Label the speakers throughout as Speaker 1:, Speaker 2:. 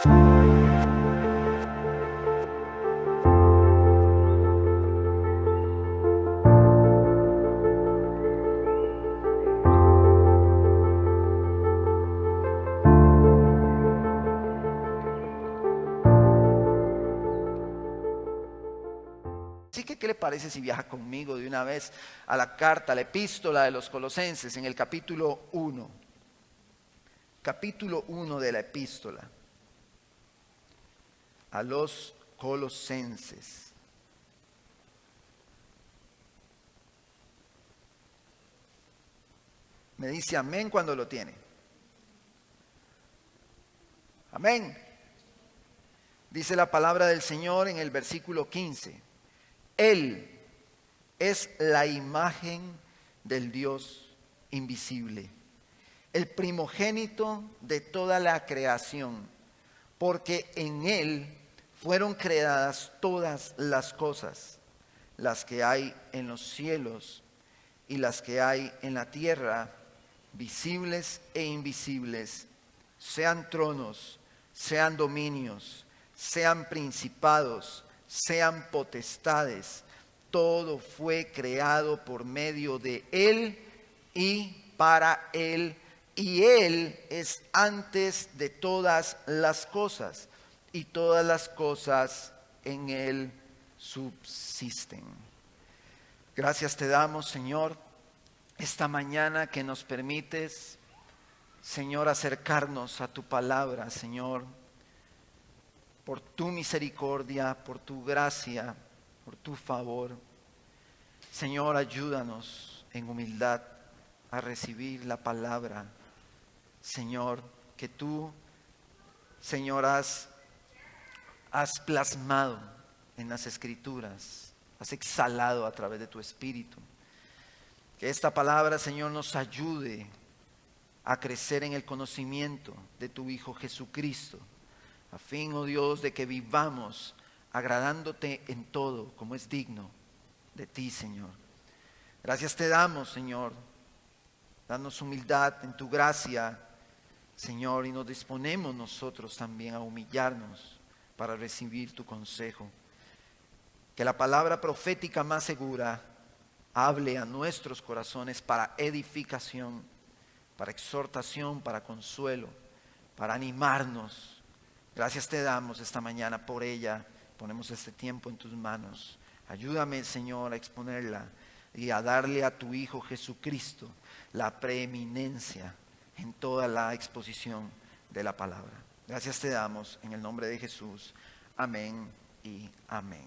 Speaker 1: Así que, ¿qué le parece si viaja conmigo de una vez a la carta, a la epístola de los Colosenses, en el capítulo 1? Capítulo 1 de la epístola a los Colosenses. Me dice amén cuando lo tiene. Amén. Dice la palabra del Señor en el versículo 15. Él es la imagen del Dios invisible, el primogénito de toda la creación, porque en Él fueron creadas todas las cosas, las que hay en los cielos y las que hay en la tierra, visibles e invisibles, sean tronos, sean dominios, sean principados, sean potestades. Todo fue creado por medio de Él y para Él, y Él es antes de todas las cosas, y todas las cosas en Él subsisten. Gracias te damos, Señor, esta mañana que nos permites, Señor, acercarnos a tu palabra, Señor, por tu misericordia, por tu gracia, por tu favor. Señor, ayúdanos en humildad a recibir la palabra, Señor, que tú, Señor, has plasmado en las Escrituras, has exhalado a través de tu Espíritu. Que esta palabra, Señor, nos ayude a crecer en el conocimiento de tu Hijo Jesucristo, a fin, oh Dios, de que vivamos agradándote en todo, como es digno de ti, Señor. Gracias te damos, Señor. Danos humildad en tu gracia, Señor, y nos disponemos nosotros también a humillarnos para recibir tu consejo. Que la palabra profética más segura hable a nuestros corazones para edificación, para exhortación, para consuelo, para animarnos. Gracias te damos esta mañana por ella. Ponemos este tiempo en tus manos. Ayúdame, Señor, a exponerla y a darle a tu Hijo Jesucristo la preeminencia en toda la exposición de la palabra. Gracias te damos en el nombre de Jesús. Amén y amén.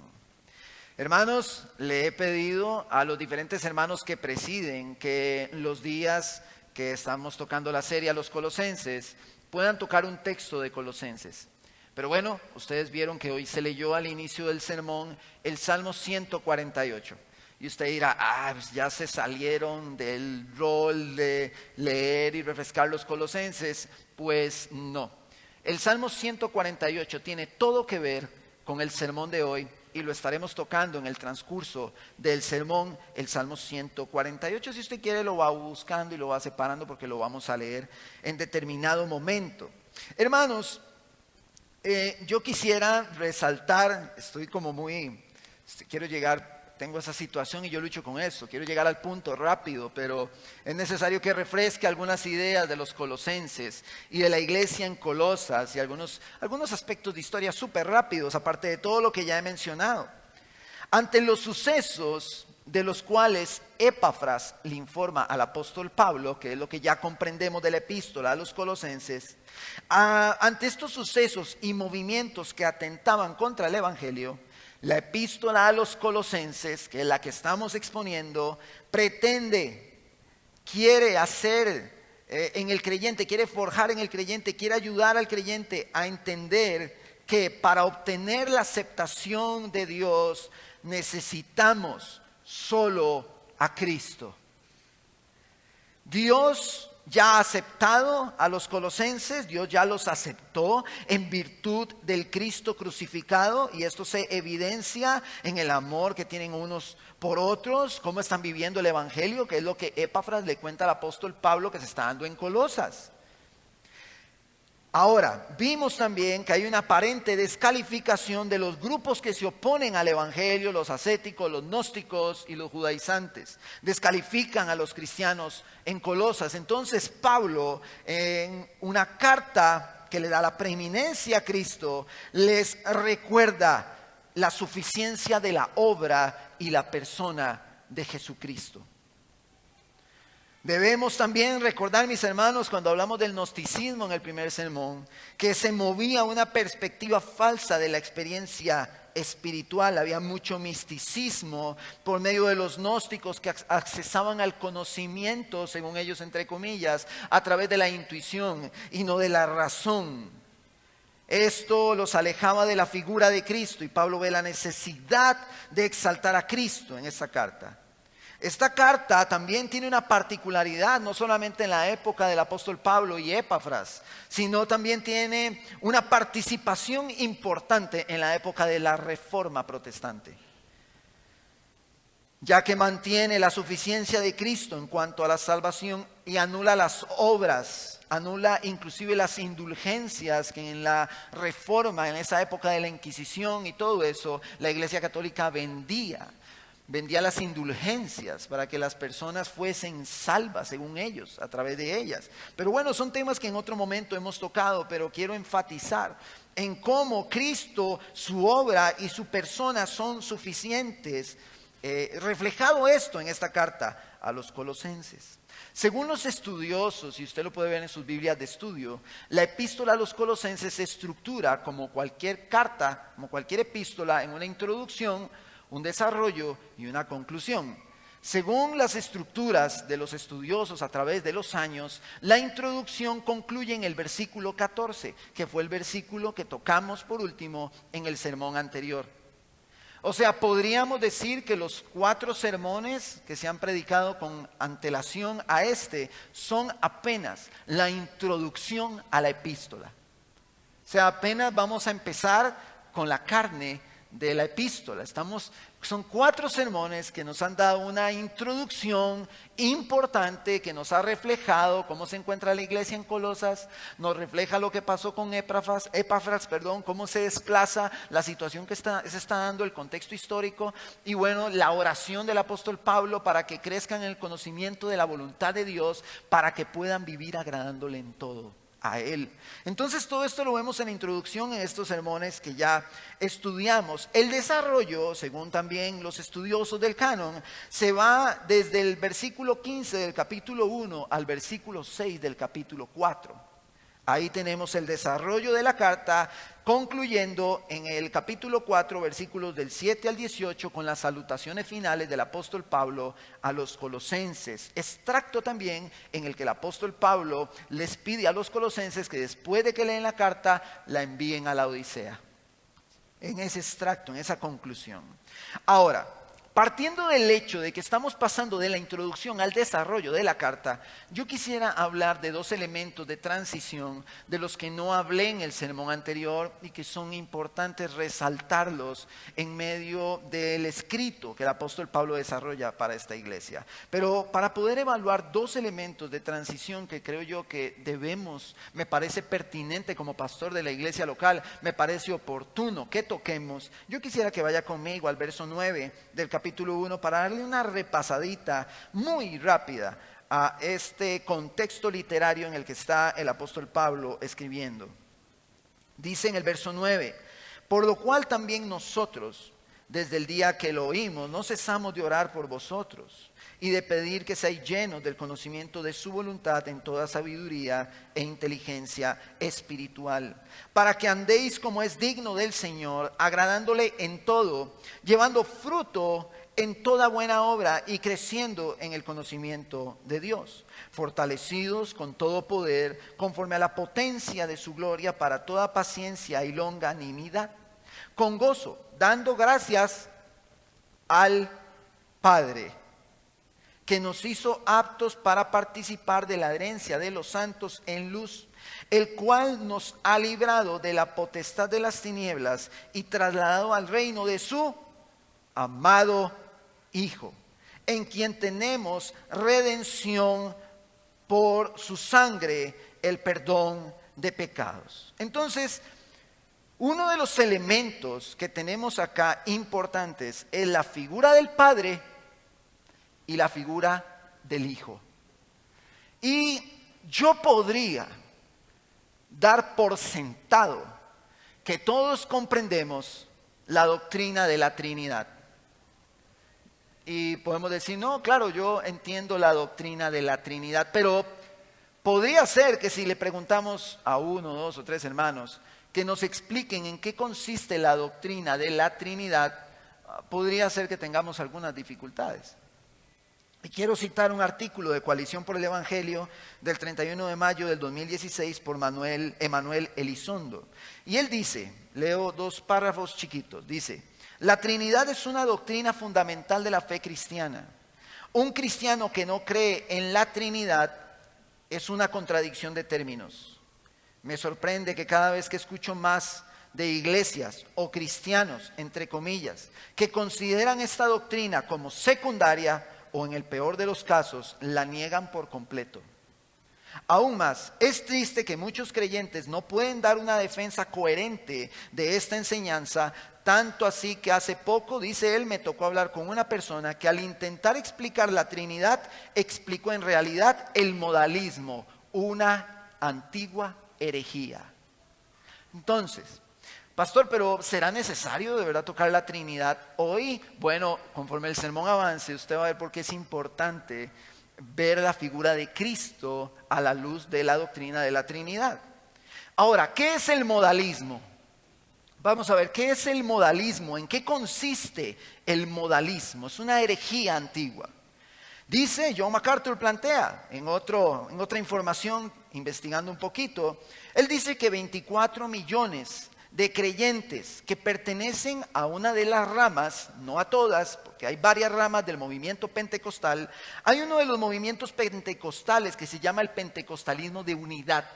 Speaker 1: Hermanos, le he pedido a los diferentes hermanos que presiden que los días que estamos tocando la serie a los Colosenses puedan tocar un texto de Colosenses. Pero bueno, ustedes vieron que hoy se leyó al inicio del sermón el Salmo 148. Y usted dirá, pues ya se salieron del rol de leer y refrescar los Colosenses. Pues no. El Salmo 148 tiene todo que ver con el sermón de hoy y lo estaremos tocando en el transcurso del sermón, el Salmo 148. Si usted quiere lo va buscando y lo va separando porque lo vamos a leer en determinado momento. Hermanos, yo quisiera resaltar, quiero llegar, tengo esa situación y yo lucho con eso, quiero llegar al punto rápido, pero es necesario que refresque algunas ideas de los colosenses y de la iglesia en Colosas y algunos aspectos de historia súper rápidos, aparte de todo lo que ya he mencionado. Ante los sucesos de los cuales Epafras le informa al apóstol Pablo, que es lo que ya comprendemos de la epístola a los Colosenses, ante estos sucesos y movimientos que atentaban contra el evangelio, la epístola a los Colosenses, que es la que estamos exponiendo, quiere hacer en el creyente, quiere forjar en el creyente, quiere ayudar al creyente a entender que para obtener la aceptación de Dios necesitamos solo a Cristo. Dios ya ha aceptado a los colosenses, Dios ya los aceptó en virtud del Cristo crucificado, y esto se evidencia en el amor que tienen unos por otros, cómo están viviendo el evangelio, que es lo que Epafras le cuenta al apóstol Pablo que se está dando en Colosas. Ahora, vimos también que hay una aparente descalificación de los grupos que se oponen al Evangelio, los ascéticos, los gnósticos y los judaizantes. Descalifican a los cristianos en Colosas. Entonces Pablo, en una carta que le da la preeminencia a Cristo, les recuerda la suficiencia de la obra y la persona de Jesucristo. Debemos también recordar, mis hermanos, cuando hablamos del gnosticismo en el primer sermón, que se movía una perspectiva falsa de la experiencia espiritual. Había mucho misticismo por medio de los gnósticos que accesaban al conocimiento, según ellos, entre comillas, a través de la intuición y no de la razón. Esto los alejaba de la figura de Cristo y Pablo ve la necesidad de exaltar a Cristo en esta carta. Esta carta también tiene una particularidad, no solamente en la época del apóstol Pablo y Epafras, sino también tiene una participación importante en la época de la Reforma protestante, ya que mantiene la suficiencia de Cristo en cuanto a la salvación y anula las obras, anula inclusive las indulgencias que en la Reforma, en esa época de la Inquisición y todo eso, la Iglesia Católica vendía las indulgencias para que las personas fuesen salvas según ellos, a través de ellas. Pero bueno, son temas que en otro momento hemos tocado, pero quiero enfatizar en cómo Cristo, su obra y su persona son suficientes. Reflejado esto en esta carta a los colosenses. Según los estudiosos, y usted lo puede ver en sus Biblias de estudio, la epístola a los colosenses se estructura como cualquier carta, como cualquier epístola, en una introducción, un desarrollo y una conclusión. Según las estructuras de los estudiosos a través de los años, la introducción concluye en el versículo 14, que fue el versículo que tocamos por último en el sermón anterior. O sea, podríamos decir que los 4 sermones que se han predicado con antelación a este son apenas la introducción a la epístola. O sea, apenas vamos a empezar con la carne de la epístola. Son 4 sermones que nos han dado una introducción importante, que nos ha reflejado cómo se encuentra la iglesia en Colosas, nos refleja lo que pasó con Epafras, cómo se desplaza la situación que se está dando, el contexto histórico, y bueno, la oración del apóstol Pablo para que crezcan en el conocimiento de la voluntad de Dios, para que puedan vivir agradándole en todo a Él. Entonces todo esto lo vemos en la introducción en estos sermones que ya estudiamos. El desarrollo, según también los estudiosos del canon, se va desde el versículo 15 del capítulo 1 al versículo 6 del capítulo 4. Ahí tenemos el desarrollo de la carta, concluyendo en el capítulo 4, versículos del 7 al 18, con las salutaciones finales del apóstol Pablo a los colosenses. Extracto también en el que el apóstol Pablo les pide a los colosenses que después de que leen la carta, la envíen a la Odisea. En ese extracto, en esa conclusión. Ahora, partiendo del hecho de que estamos pasando de la introducción al desarrollo de la carta, yo quisiera hablar de 2 elementos de transición de los que no hablé en el sermón anterior y que son importantes resaltarlos en medio del escrito que el apóstol Pablo desarrolla para esta iglesia. Pero para poder evaluar 2 elementos de transición que creo yo que me parece pertinente como pastor de la iglesia local, me parece oportuno que toquemos, yo quisiera que vaya conmigo al verso 9 del capítulo 1 para darle una repasadita muy rápida a este contexto literario en el que está el apóstol Pablo escribiendo. Dice en el verso 9, por lo cual también nosotros, desde el día que lo oímos, no cesamos de orar por vosotros y de pedir que seáis llenos del conocimiento de su voluntad en toda sabiduría e inteligencia espiritual, para que andéis como es digno del Señor, agradándole en todo, llevando fruto en toda buena obra y creciendo en el conocimiento de Dios, fortalecidos con todo poder, conforme a la potencia de su gloria, para toda paciencia y longanimidad, con gozo, dando gracias al Padre, que nos hizo aptos para participar de la herencia de los santos en luz, el cual nos ha librado de la potestad de las tinieblas y trasladado al reino de su amado Hijo, en quien tenemos redención por su sangre, el perdón de pecados. Entonces, uno de los elementos que tenemos acá importantes es la figura del Padre y la figura del Hijo. Y yo podría dar por sentado que todos comprendemos la doctrina de la Trinidad. Y podemos decir, no, claro, yo entiendo la doctrina de la Trinidad, pero podría ser que si le preguntamos a uno, dos o tres hermanos que nos expliquen en qué consiste la doctrina de la Trinidad, podría ser que tengamos algunas dificultades. Y quiero citar un artículo de Coalición por el Evangelio del 31 de mayo del 2016 por Emanuel Elizondo. Y él dice, leo 2 párrafos chiquitos, dice: la Trinidad es una doctrina fundamental de la fe cristiana. Un cristiano que no cree en la Trinidad es una contradicción de términos. Me sorprende que cada vez que escucho más de iglesias o cristianos, entre comillas, que consideran esta doctrina como secundaria o en el peor de los casos, la niegan por completo. Aún más, es triste que muchos creyentes no pueden dar una defensa coherente de esta enseñanza, tanto así que hace poco, dice él, me tocó hablar con una persona que al intentar explicar la Trinidad, explicó en realidad el modalismo, una antigua herejía. Entonces, pastor, pero ¿será necesario de verdad tocar la Trinidad hoy? Bueno, conforme el sermón avance, usted va a ver por qué es importante ver la figura de Cristo a la luz de la doctrina de la Trinidad. Ahora, ¿qué es el modalismo? Vamos a ver, ¿qué es el modalismo? ¿En qué consiste el modalismo? Es una herejía antigua. Dice, John MacArthur plantea en otra información, investigando un poquito, él dice que 24 millones de creyentes que pertenecen a una de las ramas, no a todas, porque hay varias ramas del movimiento pentecostal. Hay uno de los movimientos pentecostales que se llama el pentecostalismo de unidad.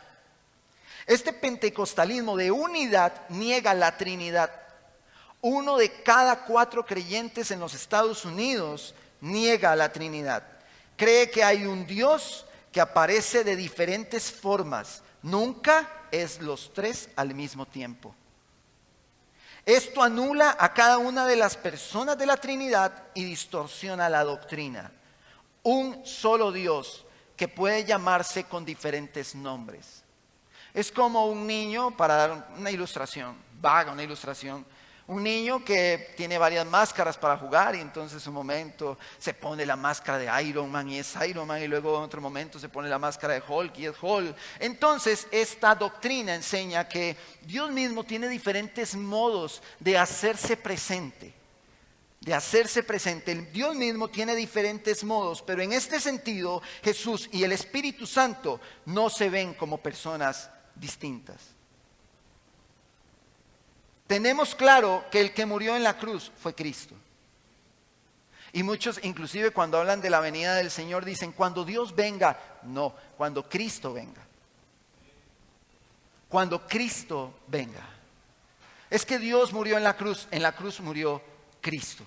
Speaker 1: Este pentecostalismo de unidad niega la Trinidad. 1 de cada 4 creyentes en los Estados Unidos niega la Trinidad. Cree que hay un Dios que aparece de diferentes formas. Nunca es los 3 al mismo tiempo. Esto anula a cada una de las personas de la Trinidad y distorsiona la doctrina. Un solo Dios que puede llamarse con diferentes nombres. Es como un niño, para dar una ilustración, vaga una ilustración, un niño que tiene varias máscaras para jugar y entonces en un momento se pone la máscara de Iron Man y es Iron Man, y luego en otro momento se pone la máscara de Hulk y es Hulk. Entonces esta doctrina enseña que Dios mismo tiene diferentes modos de hacerse presente. Dios mismo tiene diferentes modos, pero en este sentido Jesús y el Espíritu Santo no se ven como personas distintas. Tenemos claro que el que murió en la cruz fue Cristo. Y muchos, inclusive cuando hablan de la venida del Señor, dicen, cuando Dios venga. No, cuando Cristo venga. Cuando Cristo venga. Es que Dios murió en la cruz murió Cristo.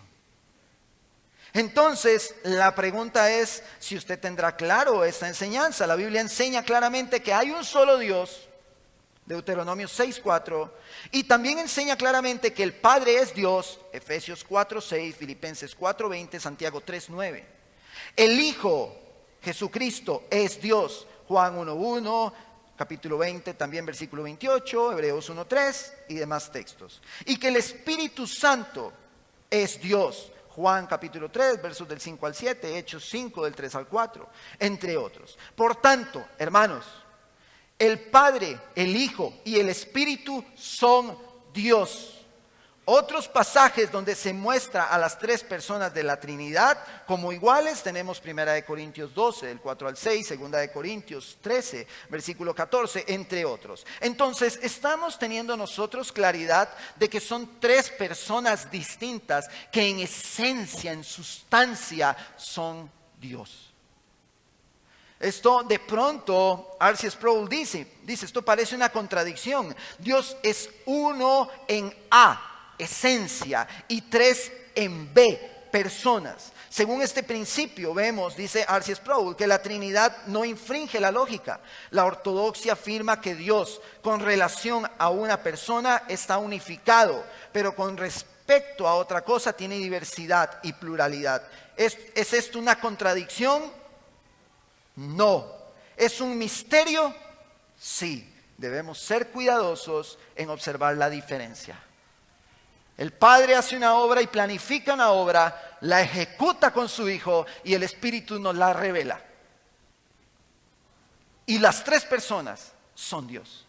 Speaker 1: Entonces, la pregunta es si usted tendrá claro esta enseñanza. La Biblia enseña claramente que hay un solo Dios, Deuteronomio 6:4, y también enseña claramente que el Padre es Dios, Efesios 4:6, Filipenses 4:20, Santiago 3:9. El Hijo, Jesucristo, es Dios, Juan 1:1, capítulo 20, también versículo 28, Hebreos 1:3 y demás textos. Y que el Espíritu Santo es Dios, Juan capítulo 3, versos del 5 al 7, Hechos 5, del 3 al 4, entre otros. Por tanto, hermanos, el Padre, el Hijo y el Espíritu son Dios. Otros pasajes donde se muestra a las 3 personas de la Trinidad como iguales, tenemos 1 Corintios 12, del 4 al 6, 2 Corintios 13, versículo 14, entre otros. Entonces, estamos teniendo nosotros claridad de que son 3 personas distintas que en esencia, en sustancia, son Dios. Esto de pronto, R.C. Sproul dice, esto parece una contradicción. Dios es uno en A, esencia, y 3 en B, personas. Según este principio vemos, dice R.C. Sproul, que la Trinidad no infringe la lógica. La ortodoxia afirma que Dios con relación a una persona está unificado, pero con respecto a otra cosa tiene diversidad y pluralidad. ¿Es esto una contradicción? No. ¿Es un misterio? Sí. Debemos ser cuidadosos en observar la diferencia. El Padre hace una obra y planifica una obra, la ejecuta con su Hijo y el Espíritu nos la revela. Y las tres personas son Dios.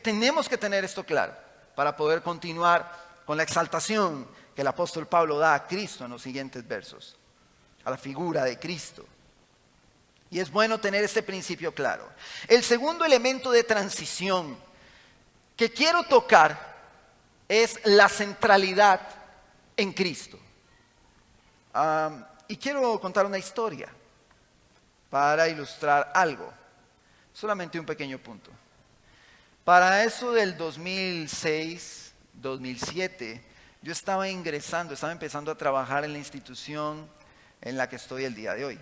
Speaker 1: Tenemos que tener esto claro para poder continuar con la exaltación que el apóstol Pablo da a Cristo en los siguientes versos, a la figura de Cristo. Y es bueno tener este principio claro. El segundo elemento de transición que quiero tocar es la centralidad en Cristo. Y quiero contar una historia para ilustrar algo, solamente un pequeño punto. Para eso del 2006, 2007, yo estaba empezando a trabajar en la institución en la que estoy el día de hoy.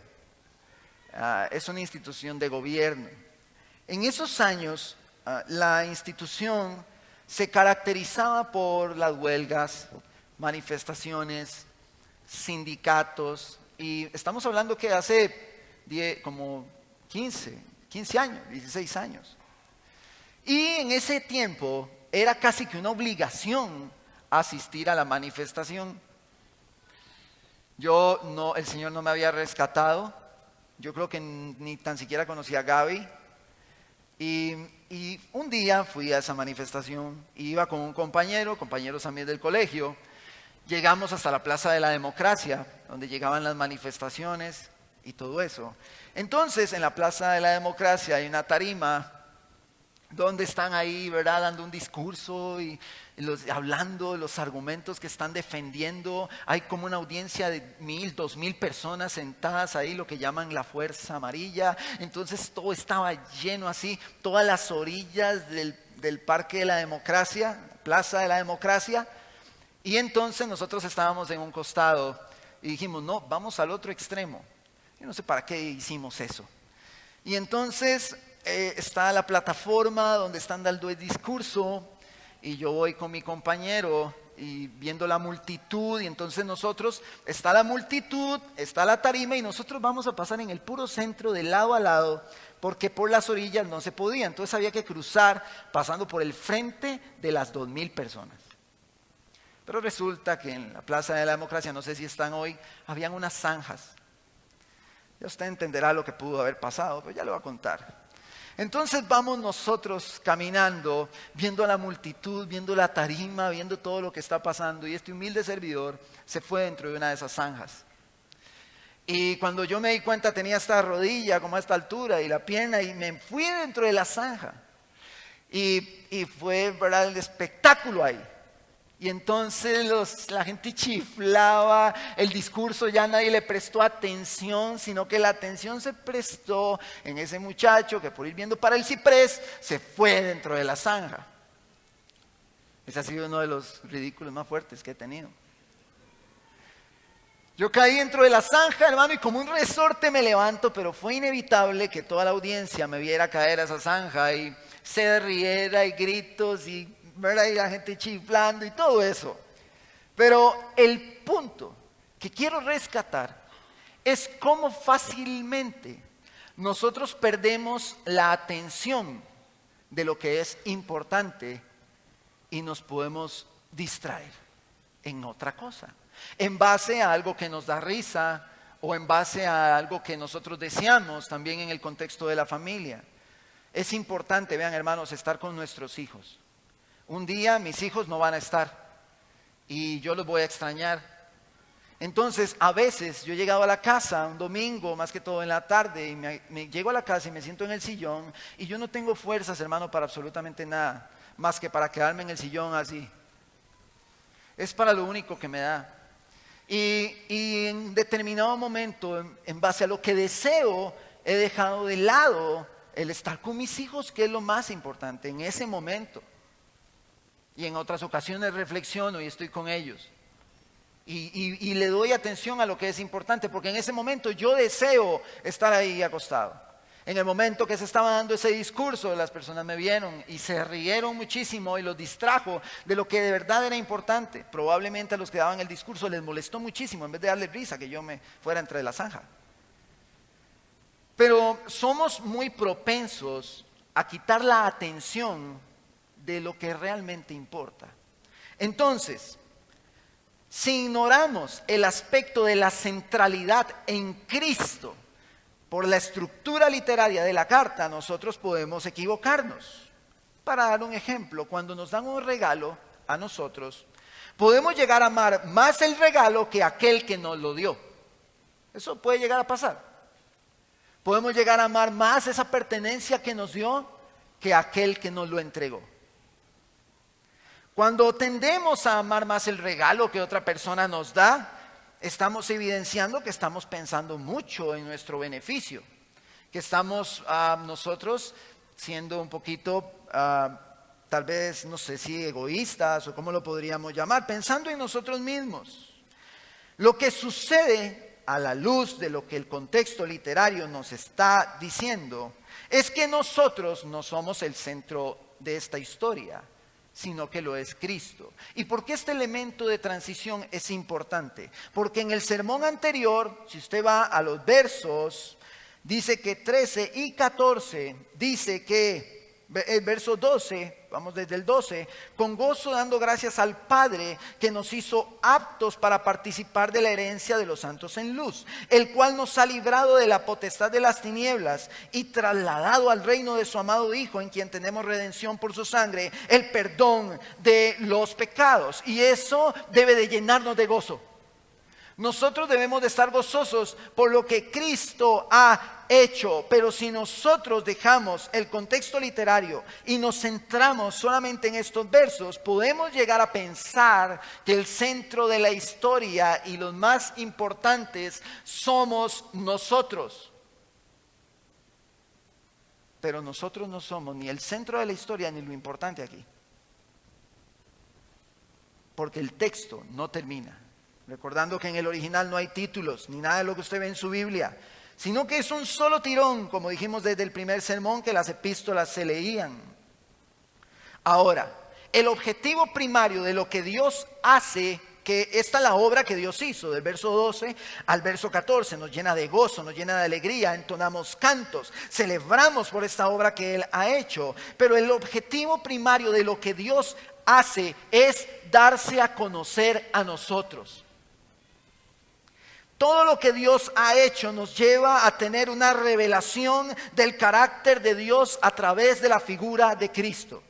Speaker 1: Es una institución de gobierno. En esos años, la institución se caracterizaba por las huelgas, manifestaciones, sindicatos, y estamos hablando que hace como 15 años, 16 años. Y en ese tiempo era casi que una obligación asistir a la manifestación. El Señor no me había rescatado. Yo creo que ni tan siquiera conocía a Gaby. Y un día fui a esa manifestación, iba con un compañeros también del colegio. Llegamos hasta la Plaza de la Democracia, donde llegaban las manifestaciones y todo eso. Entonces, en la Plaza de la Democracia hay una tarima donde están ahí, ¿verdad?, dando un discurso y hablando de los argumentos que están defendiendo. Hay como una audiencia de 1,000, 2,000 personas sentadas ahí, lo que llaman la Fuerza Amarilla. Entonces todo estaba lleno así, todas las orillas del Parque de la Democracia, Plaza de la Democracia. Y entonces nosotros estábamos en un costado y dijimos, no, vamos al otro extremo. Yo no sé para qué hicimos eso. Y entonces está la plataforma donde están dando el discurso y yo voy con mi compañero y viendo la multitud, y entonces está la multitud, está la tarima y nosotros vamos a pasar en el puro centro de lado a lado porque por las orillas no se podía, entonces había que cruzar pasando por el frente de las 2,000 personas. Pero resulta que en la Plaza de la Democracia, no sé si están hoy, habían unas zanjas. Ya usted entenderá lo que pudo haber pasado, pero ya le voy a contar. Entonces vamos nosotros caminando, viendo a la multitud, viendo la tarima, viendo todo lo que está pasando, y este humilde servidor se fue dentro de una de esas zanjas. Y cuando yo me di cuenta tenía esta rodilla como a esta altura y la pierna, y me fui dentro de la zanja. Y fue, ¿verdad?, el espectáculo ahí. Y entonces la gente chiflaba, el discurso ya nadie le prestó atención, sino que la atención se prestó en ese muchacho que por ir viendo para el ciprés se fue dentro de la zanja. Ese ha sido uno de los ridículos más fuertes que he tenido. Yo caí dentro de la zanja, hermano, y como un resorte me levanto, pero fue inevitable que toda la audiencia me viera caer a esa zanja y se riera y gritos y, ¿verdad?, y la gente chiflando y todo eso. Pero el punto que quiero rescatar es cómo fácilmente nosotros perdemos la atención de lo que es importante y nos podemos distraer en otra cosa, en base a algo que nos da risa o en base a algo que nosotros deseamos también en el contexto de la familia. Es importante, vean hermanos, estar con nuestros hijos. Un día mis hijos no van a estar y yo los voy a extrañar. Entonces, a veces yo he llegado a la casa un domingo, más que todo en la tarde, y me llego a la casa y me siento en el sillón y yo no tengo fuerzas, hermano, para absolutamente nada, más que para quedarme en el sillón así. Es para lo único que me da. Y en determinado momento, en base a lo que deseo, he dejado de lado el estar con mis hijos, que es lo más importante en ese momento. Y en otras ocasiones reflexiono y estoy con ellos. y le doy atención a lo que es importante, porque en ese momento yo deseo estar ahí acostado. En el momento que se estaba dando ese discurso, las personas me vieron y se rieron muchísimo y los distrajo de lo que de verdad era importante. Probablemente a los que daban el discurso les molestó muchísimo, en vez de darles risa, que yo me fuera entre la zanja. Pero somos muy propensos a quitar la atención de lo que realmente importa. Entonces, si ignoramos el aspecto de la centralidad en Cristo por la estructura literaria de la carta, nosotros podemos equivocarnos. Para dar un ejemplo, cuando nos dan un regalo a nosotros, podemos llegar a amar más el regalo que aquel que nos lo dio. Eso puede llegar a pasar. Podemos llegar a amar más esa pertenencia que nos dio que aquel que nos lo entregó. Cuando tendemos a amar más el regalo que otra persona nos da, estamos evidenciando que estamos pensando mucho en nuestro beneficio, que estamos nosotros siendo un poquito, tal vez, no sé si egoístas o cómo lo podríamos llamar, pensando en nosotros mismos. Lo que sucede a la luz de lo que el contexto literario nos está diciendo es que nosotros no somos el centro de esta historia, sino que lo es Cristo. ¿Y por qué este elemento de transición es importante? Porque en el sermón anterior, si usted va a los versos, dice que 13 y 14, dice que el verso 12, vamos desde el 12, con gozo dando gracias al Padre que nos hizo aptos para participar de la herencia de los santos en luz, el cual nos ha librado de la potestad de las tinieblas y trasladado al reino de su amado Hijo, en quien tenemos redención por su sangre, el perdón de los pecados. Y eso debe de llenarnos de gozo. Nosotros debemos de estar gozosos por lo que Cristo ha hecho, pero si nosotros dejamos el contexto literario y nos centramos solamente en estos versos, podemos llegar a pensar que el centro de la historia y los más importantes somos nosotros. Pero nosotros no somos ni el centro de la historia ni lo importante aquí, porque el texto no termina. Recordando que en el original no hay títulos, ni nada de lo que usted ve en su Biblia, sino que es un solo tirón, como dijimos desde el primer sermón, que las epístolas se leían. Ahora, el objetivo primario de lo que Dios hace, que esta es la obra que Dios hizo, del verso 12 al verso 14, nos llena de gozo, nos llena de alegría, entonamos cantos, celebramos por esta obra que Él ha hecho, pero el objetivo primario de lo que Dios hace es darse a conocer a nosotros. Todo lo que Dios ha hecho nos lleva a tener una revelación del carácter de Dios a través de la figura de Cristo.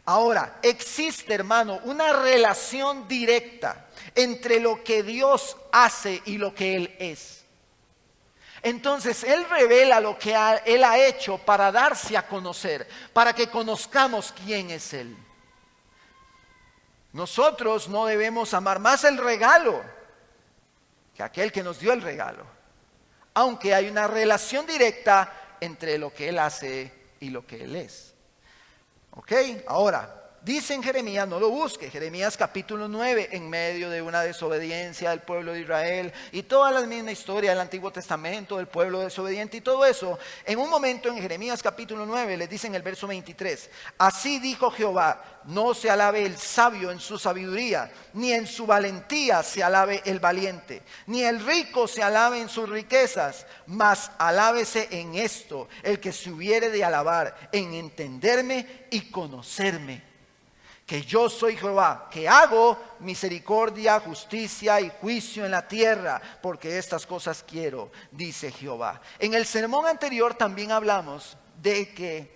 Speaker 1: Ahora, existe, hermano, una relación directa entre lo que Dios hace y lo que Él es. Entonces, Él revela lo que Él ha hecho para darse a conocer, para que conozcamos quién es Él. Nosotros no debemos amar más el regalo que aquel que nos dio el regalo, aunque hay una relación directa entre lo que Él hace y lo que Él es. ¿Ok? Ahora, dice en Jeremías, no lo busque, Jeremías capítulo 9, en medio de una desobediencia del pueblo de Israel y toda la misma historia del Antiguo Testamento, del pueblo desobediente y todo eso, en un momento en Jeremías capítulo 9 les dice en el verso 23, así dijo Jehová, no se alabe el sabio en su sabiduría, ni en su valentía se alabe el valiente, ni el rico se alabe en sus riquezas, mas alábese en esto el que se hubiere de alabar, en entenderme y conocerme, que yo soy Jehová, que hago misericordia, justicia y juicio en la tierra, porque estas cosas quiero, dice Jehová. En el sermón anterior también hablamos de que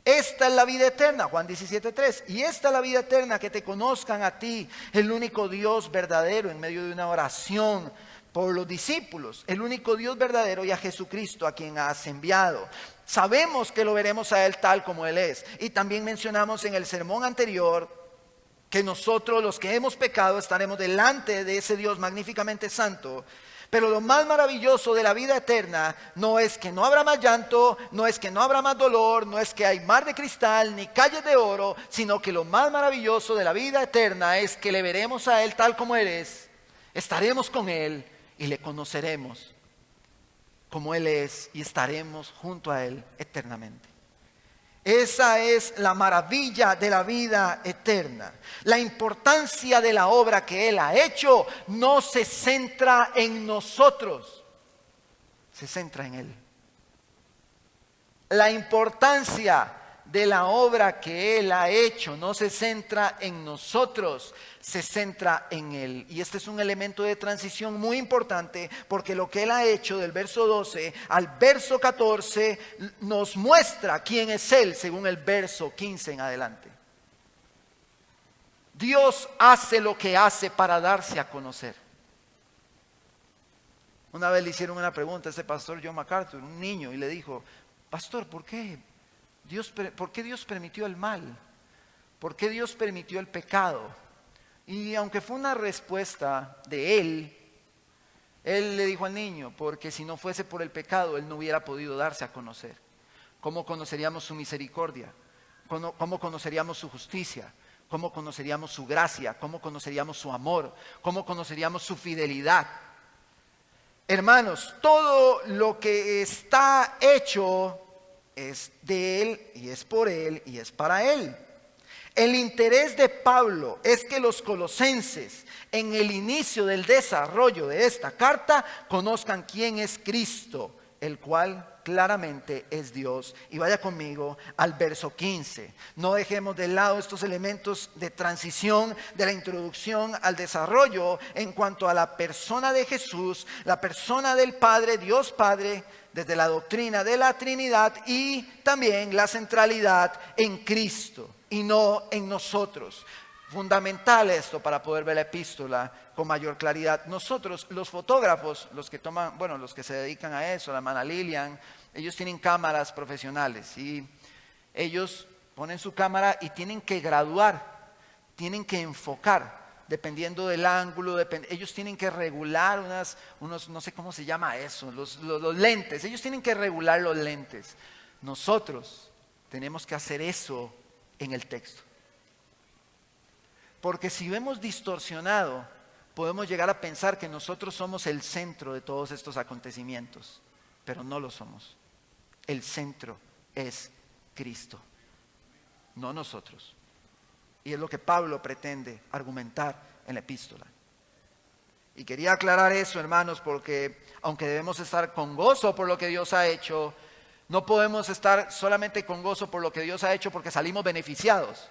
Speaker 1: esta es la vida eterna, Juan 17:3, y esta es la vida eterna, que te conozcan a ti, el único Dios verdadero, en medio de una oración por los discípulos, el único Dios verdadero, y a Jesucristo a quien has enviado. Sabemos que lo veremos a Él tal como Él es. Y también mencionamos en el sermón anterior que nosotros, los que hemos pecado, estaremos delante de ese Dios magníficamente santo. Pero lo más maravilloso de la vida eterna no es que no habrá más llanto, no es que no habrá más dolor, no es que hay mar de cristal ni calles de oro, sino que lo más maravilloso de la vida eterna es que le veremos a Él tal como Él es, Estaremos con Él y le conoceremos como Él es y estaremos junto a Él eternamente. Esa es la maravilla de la vida eterna. La importancia de la obra que Él ha hecho no se centra en nosotros, se centra en Él. La importancia de la obra que Él ha hecho no se centra en nosotros, se centra en Él. Y este es un elemento de transición muy importante, porque lo que Él ha hecho del verso 12 al verso 14 nos muestra quién es Él según el verso 15 en adelante. Dios hace lo que hace para darse a conocer. Una vez le hicieron una pregunta a ese pastor John MacArthur, un niño, y le dijo: pastor, ¿por qué Dios permitió el mal? ¿Por qué Dios permitió el pecado? Y aunque fue una respuesta de él le dijo al niño: porque si no fuese por el pecado, Él no hubiera podido darse a conocer. ¿Cómo conoceríamos su misericordia? ¿Cómo conoceríamos su justicia? ¿Cómo conoceríamos su gracia? ¿Cómo conoceríamos su amor? ¿Cómo conoceríamos su fidelidad? Hermanos, todo lo que está hecho es de Él y es por Él y es para Él. El interés de Pablo es que los colosenses en el inicio del desarrollo de esta carta conozcan quién es Cristo, el cual claramente es Dios. Y vaya conmigo al verso 15. No dejemos de lado estos elementos de transición de la introducción al desarrollo en cuanto a la persona de Jesús, la persona del Padre, Dios Padre, desde la doctrina de la Trinidad, y también la centralidad en Cristo y no en nosotros. Fundamental esto para poder ver la epístola con mayor claridad. Nosotros, los fotógrafos, los que toman, los que se dedican a eso, la hermana Lilian, ellos tienen cámaras profesionales y ellos ponen su cámara y tienen que graduar, tienen que enfocar. Dependiendo del ángulo, ellos tienen que regular unos, no sé cómo se llama eso, los lentes. Ellos tienen que regular los lentes. Nosotros tenemos que hacer eso en el texto. Porque si vemos distorsionado, podemos llegar a pensar que nosotros somos el centro de todos estos acontecimientos. Pero no lo somos. El centro es Cristo, no nosotros. Y es lo que Pablo pretende argumentar en la epístola. Y quería aclarar eso, hermanos, porque aunque debemos estar con gozo por lo que Dios ha hecho, no podemos estar solamente con gozo por lo que Dios ha hecho porque salimos beneficiados,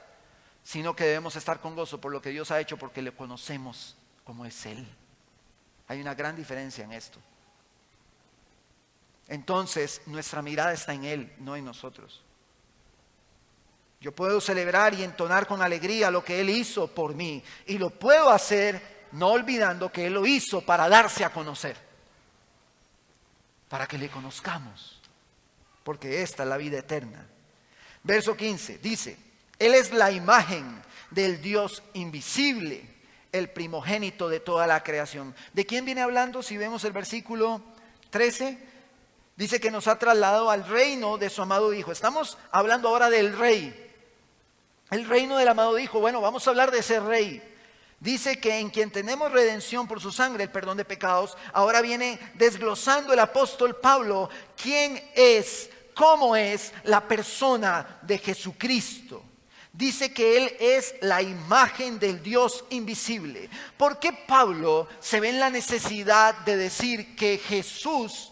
Speaker 1: sino que debemos estar con gozo por lo que Dios ha hecho porque le conocemos como es Él. Hay una gran diferencia en esto. Entonces, nuestra mirada está en Él, no en nosotros. Yo puedo celebrar y entonar con alegría lo que Él hizo por mí. Y lo puedo hacer no olvidando que Él lo hizo para darse a conocer. Para que le conozcamos. Porque esta es la vida eterna. Verso 15 dice: Él es la imagen del Dios invisible, el primogénito de toda la creación. ¿De quién viene hablando? Si vemos el versículo 13, dice que nos ha trasladado al reino de su amado Hijo. Estamos hablando ahora del Rey. El reino del amado Hijo. Bueno, vamos a hablar de ese Rey. Dice que en quien tenemos redención por su sangre, el perdón de pecados. Ahora viene desglosando el apóstol Pablo quién es, cómo es la persona de Jesucristo. Dice que Él es la imagen del Dios invisible. ¿Por qué Pablo se ve en la necesidad de decir que Jesús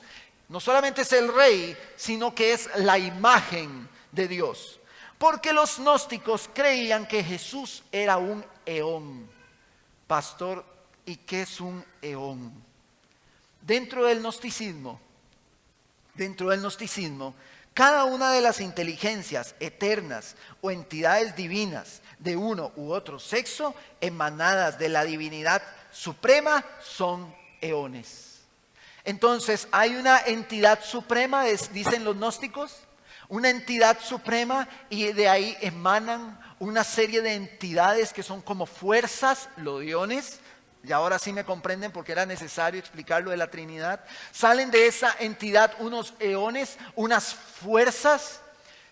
Speaker 1: no solamente es el Rey, sino que es la imagen de Dios? Porque los gnósticos creían que Jesús era un eón. Pastor, ¿y qué es un eón? Dentro del gnosticismo, cada una de las inteligencias eternas o entidades divinas de uno u otro sexo, emanadas de la divinidad suprema, son eones. Entonces, hay una entidad suprema, dicen los gnósticos, una entidad suprema, y de ahí emanan una serie de entidades que son como fuerzas, los eones. Y ahora sí me comprenden porque era necesario explicar lo de la Trinidad. Salen de esa entidad unos eones, unas fuerzas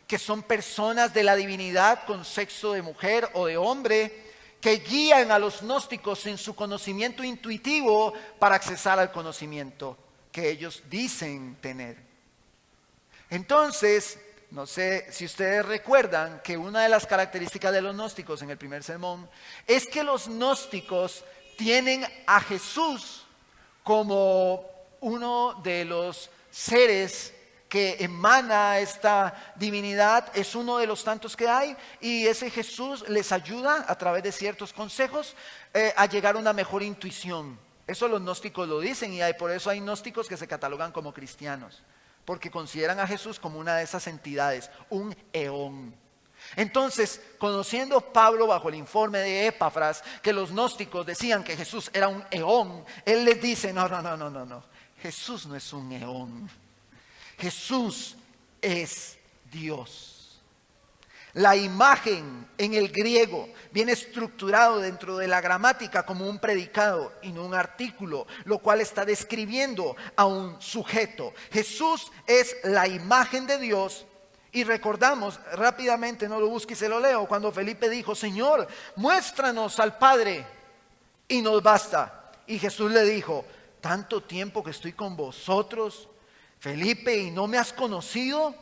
Speaker 1: que son personas de la divinidad con sexo de mujer o de hombre, que guían a los gnósticos en su conocimiento intuitivo para accesar al conocimiento que ellos dicen tener. Entonces, no sé si ustedes recuerdan que una de las características de los gnósticos en el primer sermón es que los gnósticos tienen a Jesús como uno de los seres que emana esta divinidad, es uno de los tantos que hay, y ese Jesús les ayuda a través de ciertos consejos a llegar a una mejor intuición. Eso los gnósticos lo dicen, y por eso hay gnósticos que se catalogan como cristianos, porque consideran a Jesús como una de esas entidades, un eón. Entonces, conociendo Pablo bajo el informe de Epafras que los gnósticos decían que Jesús era un eón, él les dice, no, Jesús no es un eón, Jesús es Dios. La imagen en el griego viene estructurado dentro de la gramática como un predicado y no un artículo, lo cual está describiendo a un sujeto. Jesús es la imagen de Dios. Y recordamos rápidamente, no lo busque y se lo leo, cuando Felipe dijo, Señor, muéstranos al Padre y nos basta. Y Jesús le dijo, tanto tiempo que estoy con vosotros, Felipe, y no me has conocido.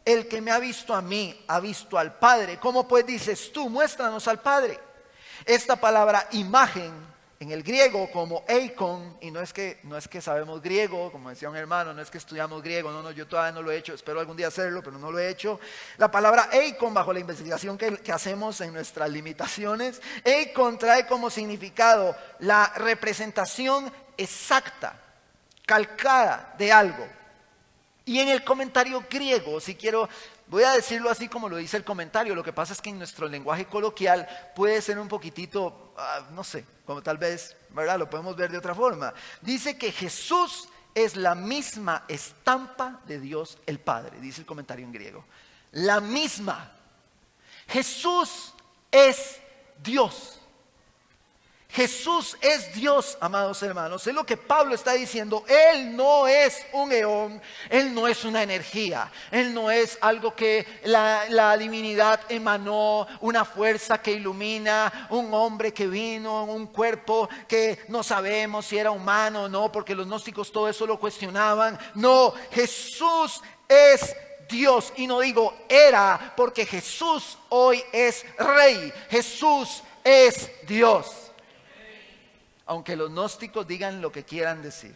Speaker 1: El que me ha visto a mí, ha visto al Padre. ¿Cómo pues dices tú, muéstranos al Padre? Esta palabra imagen en el griego como eikon, y no es que sabemos griego, como decía un hermano, no es que estudiamos griego, no, yo todavía no lo he hecho, espero algún día hacerlo, pero no lo he hecho. La palabra eikon, bajo la investigación que hacemos en nuestras limitaciones, eikon trae como significado la representación exacta, calcada de algo. Y en el comentario griego, voy a decirlo así como lo dice el comentario, lo que pasa es que en nuestro lenguaje coloquial puede ser un poquitito, no sé, como tal vez, ¿verdad? Lo podemos ver de otra forma. Dice que Jesús es la misma estampa de Dios el Padre, dice el comentario en griego. La misma. Jesús es Dios. Jesús es Dios, amados hermanos. Es lo que Pablo está diciendo. Él no es un eón, Él no es una energía, Él no es algo que la divinidad emanó, una fuerza que ilumina, un hombre que vino en un cuerpo que no sabemos si era humano o no, porque los gnósticos todo eso lo cuestionaban. No, Jesús es Dios, y no digo era, porque Jesús hoy es Rey. Jesús es Dios. Aunque los gnósticos digan lo que quieran decir,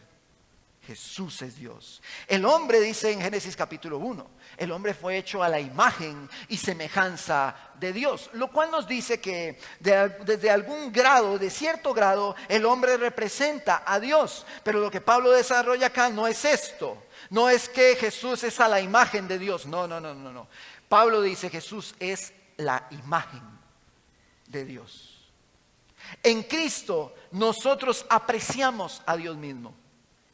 Speaker 1: Jesús es Dios. El hombre, dice en Génesis capítulo 1, el hombre fue hecho a la imagen y semejanza de Dios, lo cual nos dice que desde algún grado, de cierto grado, el hombre representa a Dios. Pero lo que Pablo desarrolla acá no es esto, no es que Jesús es a la imagen de Dios, no. Pablo dice Jesús es la imagen de Dios. En Cristo nosotros apreciamos a Dios mismo.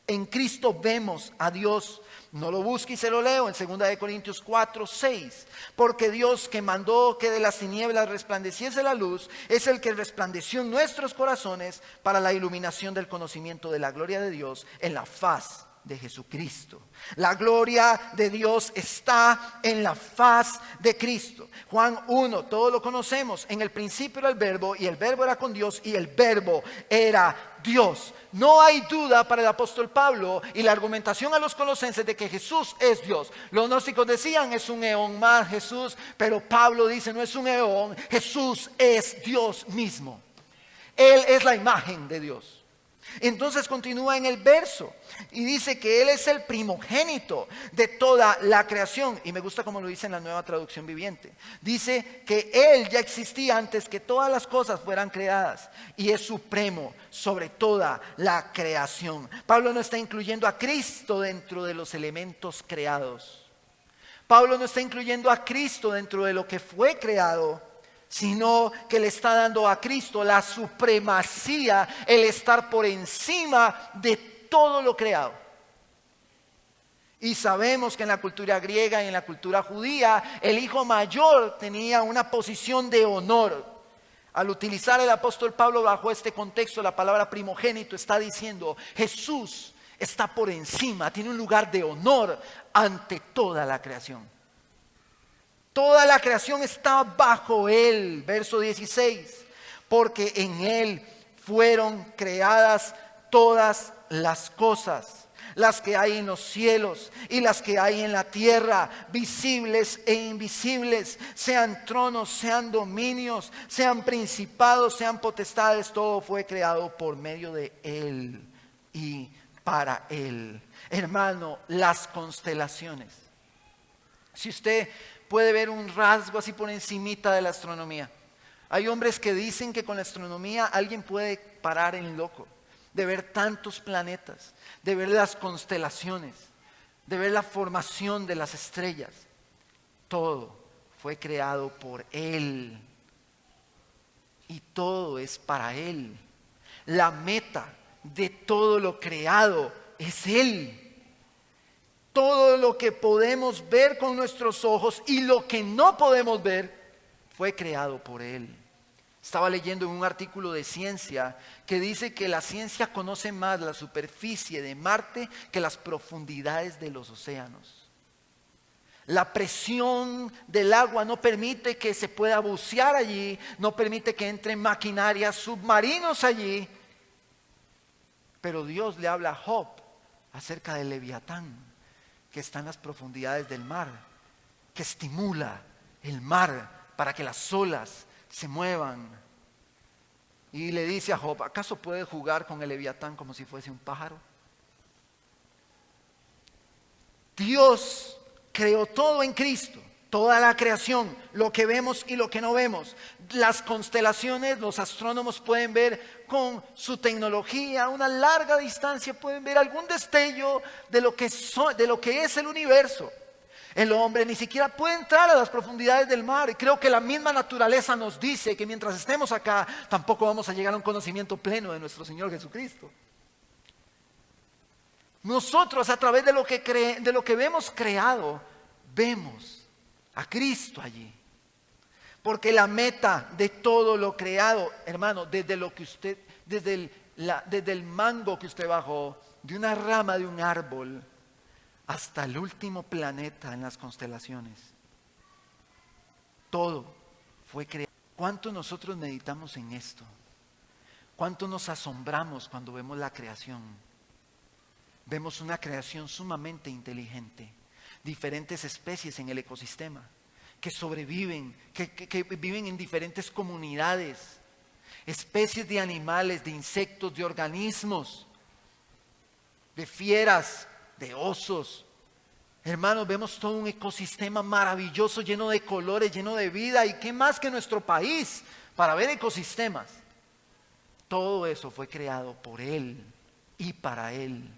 Speaker 1: En Cristo vemos a Dios. No lo busque y se lo leo en 2 Corintios 4:6. Porque Dios, que mandó que de las tinieblas resplandeciese la luz, es el que resplandeció en nuestros corazones para la iluminación del conocimiento de la gloria de Dios en la faz de Jesucristo. La gloria de Dios está en la faz de Cristo. Juan 1, todos lo conocemos. En el principio era el verbo, y el verbo era con Dios, y el verbo era Dios. No hay duda para el apóstol Pablo y la argumentación a los colosenses de que Jesús es Dios. Los gnósticos decían es un eón más Jesús, pero Pablo dice no es un eón, Jesús es Dios mismo. Él es la imagen de Dios. Entonces continúa en el verso y dice que Él es el primogénito de toda la creación. Y me gusta como lo dice en la Nueva Traducción Viviente. Dice que Él ya existía antes que todas las cosas fueran creadas y es supremo sobre toda la creación. Pablo no está incluyendo a Cristo dentro de los elementos creados. Pablo no está incluyendo a Cristo dentro de lo que fue creado, sino que le está dando a Cristo la supremacía, el estar por encima de todo lo creado. Y sabemos que en la cultura griega y en la cultura judía, el hijo mayor tenía una posición de honor. Al utilizar el apóstol Pablo bajo este contexto, la palabra primogénito está diciendo, Jesús está por encima, tiene un lugar de honor ante toda la creación. Toda la creación está bajo Él, verso 16. porque en Él fueron creadas todas las cosas, las que hay en los cielos y las que hay en la tierra, visibles e invisibles, sean tronos, sean dominios, sean principados, sean potestades, todo fue creado por medio de Él y para Él. Hermano, las constelaciones. Si usted puede ver un rasgo así por encimita de la astronomía, hay hombres que dicen que con la astronomía alguien puede parar en loco, de ver tantos planetas, de ver las constelaciones, de ver la formación de las estrellas. Todo fue creado por Él y todo es para Él. La meta de todo lo creado es Él. Todo lo que podemos ver con nuestros ojos y lo que no podemos ver fue creado por Él. Estaba leyendo en un artículo de ciencia que dice que la ciencia conoce más la superficie de Marte que las profundidades de los océanos. La presión del agua no permite que se pueda bucear allí, no permite que entren maquinarias, submarinos allí. Pero Dios le habla a Job acerca del Leviatán, que está en las profundidades del mar, que estimula el mar para que las olas se muevan. Y le dice a Job, ¿acaso puede jugar con el Leviatán como si fuese un pájaro? Dios creó todo en Cristo, toda la creación, lo que vemos y lo que no vemos. Las constelaciones, los astrónomos pueden ver con su tecnología a una larga distancia, pueden ver algún destello de lo que es el universo. El hombre ni siquiera puede entrar a las profundidades del mar, y creo que la misma naturaleza nos dice que mientras estemos acá tampoco vamos a llegar a un conocimiento pleno de nuestro Señor Jesucristo. Nosotros, a través de lo que vemos creado, vemos a Cristo allí. Porque la meta de todo lo creado, hermano, desde el mango que usted bajó, de una rama de un árbol, hasta el último planeta en las constelaciones, todo fue creado. ¿Cuánto nosotros meditamos en esto? ¿Cuánto nos asombramos cuando vemos la creación? Vemos una creación sumamente inteligente, diferentes especies en el ecosistema, que sobreviven, que viven en diferentes comunidades, especies de animales, de insectos, de organismos, de fieras, de osos. Hermanos, vemos todo un ecosistema maravilloso, lleno de colores, lleno de vida. ¿Y qué más que nuestro país para ver ecosistemas? Todo eso fue creado por Él y para Él.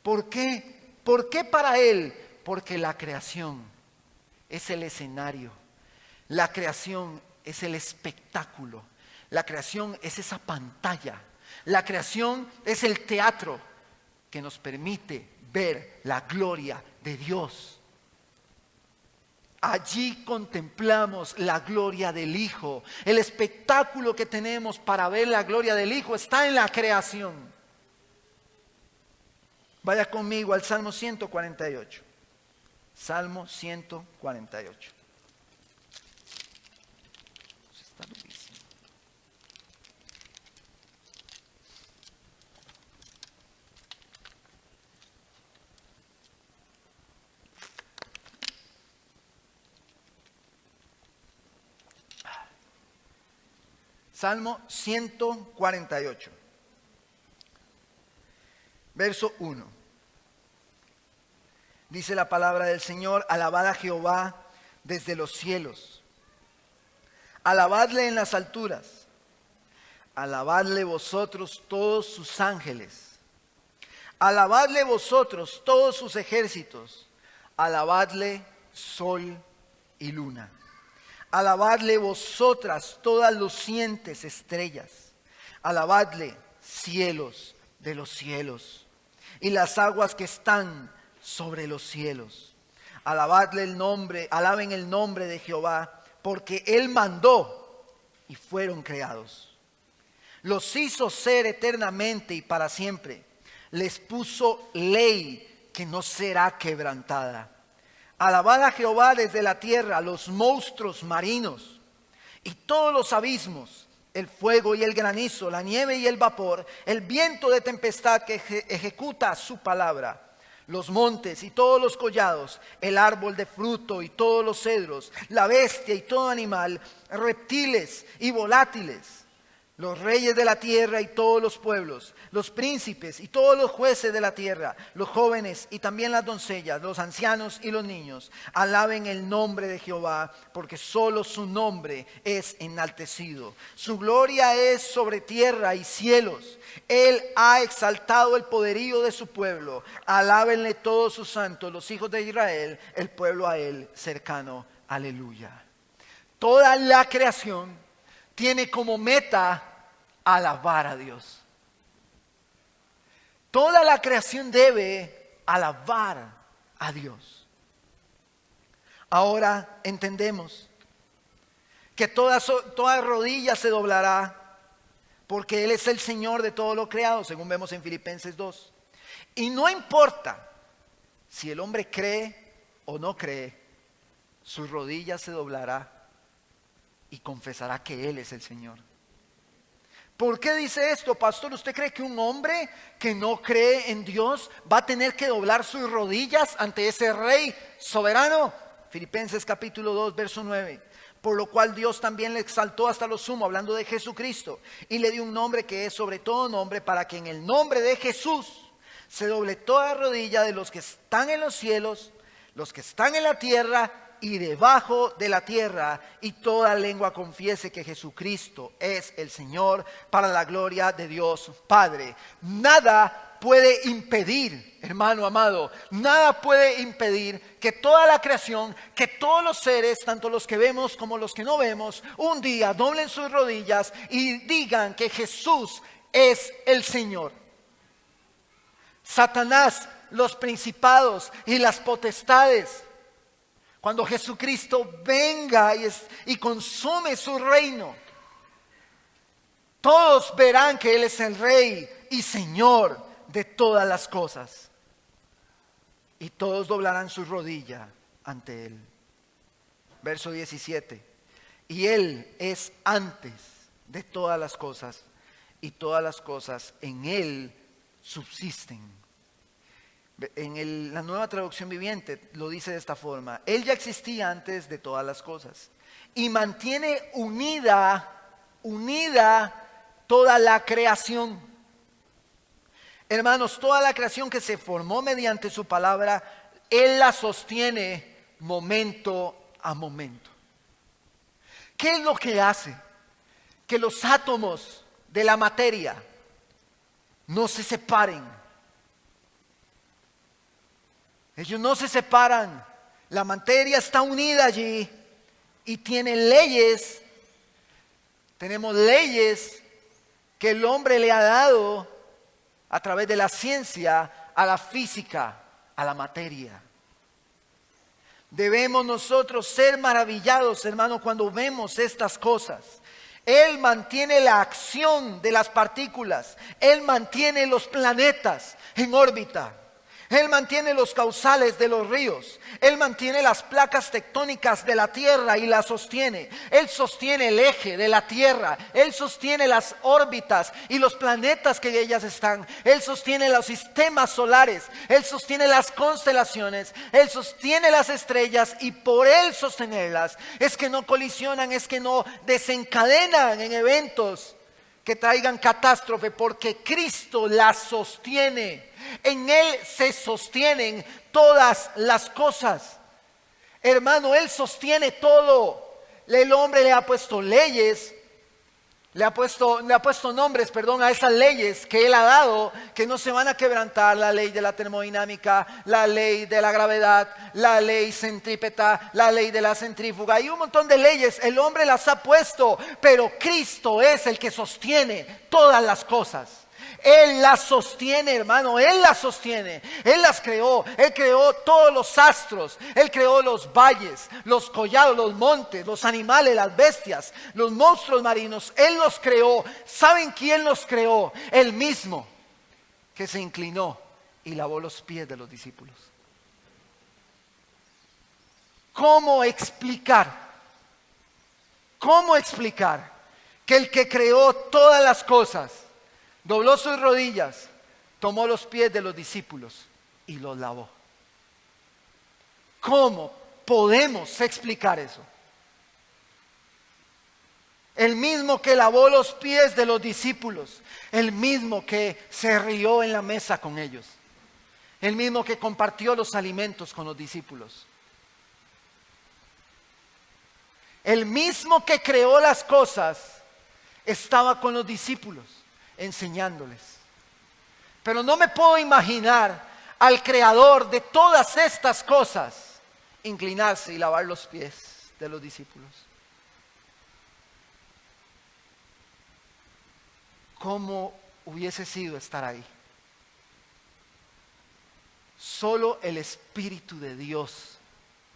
Speaker 1: ¿Por qué? ¿Por qué para Él? Porque la creación es el escenario, la creación es el espectáculo, la creación es esa pantalla, la creación es el teatro que nos permite ver la gloria de Dios. Allí contemplamos la gloria del Hijo. El espectáculo que tenemos para ver la gloria del Hijo está en la creación. Vaya conmigo al Salmo 148. Salmo 148. Está durísimo. Salmo 148. Verso 1. Dice la palabra del Señor: alabad a Jehová desde los cielos, alabadle en las alturas, alabadle vosotros todos sus ángeles, alabadle vosotros todos sus ejércitos, alabadle sol y luna, alabadle vosotras todas lucientes estrellas, alabadle cielos de los cielos y las aguas que están sobre los cielos. Alabadle el nombre, alaben el nombre de Jehová, porque Él mandó y fueron creados. Los hizo ser eternamente y para siempre. Les puso ley que no será quebrantada. Alabad a Jehová desde la tierra, los monstruos marinos, y todos los abismos, el fuego y el granizo, la nieve y el vapor, el viento de tempestad que ejecuta su palabra, los montes y todos los collados, el árbol de fruto y todos los cedros, la bestia y todo animal, reptiles y volátiles, los reyes de la tierra y todos los pueblos, los príncipes y todos los jueces de la tierra, los jóvenes y también las doncellas, los ancianos y los niños, alaben el nombre de Jehová, porque solo su nombre es enaltecido. Su gloria es sobre tierra y cielos. Él ha exaltado el poderío de su pueblo. Alábenle todos sus santos, los hijos de Israel, el pueblo a él cercano. Aleluya. Toda la creación tiene como meta alabar a Dios. Toda la creación debe alabar a Dios. Ahora entendemos que toda rodilla se doblará, porque Él es el Señor de todo lo creado, según vemos en Filipenses 2. Y no importa si el hombre cree o no cree, su rodilla se doblará y confesará que Él es el Señor. ¿Por qué dice esto, pastor? ¿Usted cree que un hombre que no cree en Dios va a tener que doblar sus rodillas ante ese rey soberano? Filipenses capítulo 2, verso 9. Por lo cual Dios también le exaltó hasta lo sumo, hablando de Jesucristo, y le dio un nombre que es sobre todo nombre, para que en el nombre de Jesús se doble toda rodilla de los que están en los cielos, los que están en la tierra y debajo de la tierra, y toda lengua confiese que Jesucristo es el Señor, para la gloria de Dios Padre. Nada puede impedir, hermano amado, nada puede impedir que toda la creación, que todos los seres, tanto los que vemos como los que no vemos, un día doblen sus rodillas y digan que Jesús es el Señor. Satanás, los principados y las potestades, cuando Jesucristo venga y consume su reino, todos verán que Él es el Rey y Señor de todas las cosas. Y todos doblarán su rodilla ante Él. Verso 17. Y Él es antes de todas las cosas, y todas las cosas en Él subsisten. En la Nueva Traducción Viviente lo dice de esta forma: Él ya existía antes de todas las cosas y mantiene unida toda la creación. Hermanos, toda la creación que se formó mediante su palabra, Él la sostiene momento a momento. ¿Qué es lo que hace que los átomos de la materia no se separen? Ellos no se separan. La materia está unida allí y tiene leyes. Tenemos leyes que el hombre le ha dado a través de la ciencia a la física, a la materia. Debemos nosotros ser maravillados, hermano, cuando vemos estas cosas. Él mantiene la acción de las partículas. Él mantiene los planetas en órbita. Él mantiene los cauzales de los ríos. Él mantiene las placas tectónicas de la tierra y las sostiene. Él sostiene el eje de la tierra. Él sostiene las órbitas y los planetas que en ellas están. Él sostiene los sistemas solares. Él sostiene las constelaciones. Él sostiene las estrellas, y por Él sostenerlas es que no colisionan, es que no desencadenan en eventos que traigan catástrofe, porque Cristo las sostiene. En Él se sostienen todas las cosas. Hermano, Él sostiene todo. El hombre le ha puesto leyes, le ha puesto nombres, a esas leyes que Él ha dado, que no se van a quebrantar: la ley de la termodinámica, la ley de la gravedad, la ley centrípeta, la ley de la centrífuga, y un montón de leyes. El hombre las ha puesto, pero Cristo es el que sostiene todas las cosas. Él las sostiene, hermano, Él las sostiene. Él las creó. Él creó todos los astros. Él creó los valles, los collados, los montes, los animales, las bestias, los monstruos marinos. Él los creó. ¿Saben quién los creó? Él mismo, que se inclinó y lavó los pies de los discípulos. ¿Cómo explicar ¿Cómo explicar que el que creó todas las cosas dobló sus rodillas, tomó los pies de los discípulos y los lavó? ¿Cómo podemos explicar eso? El mismo que lavó los pies de los discípulos, el mismo que se rió en la mesa con ellos, el mismo que compartió los alimentos con los discípulos, el mismo que creó las cosas, estaba con los discípulos enseñándoles. Pero no me puedo imaginar al creador de todas estas cosas inclinarse y lavar los pies de los discípulos. ¿Cómo hubiese sido estar ahí? Solo el Espíritu de Dios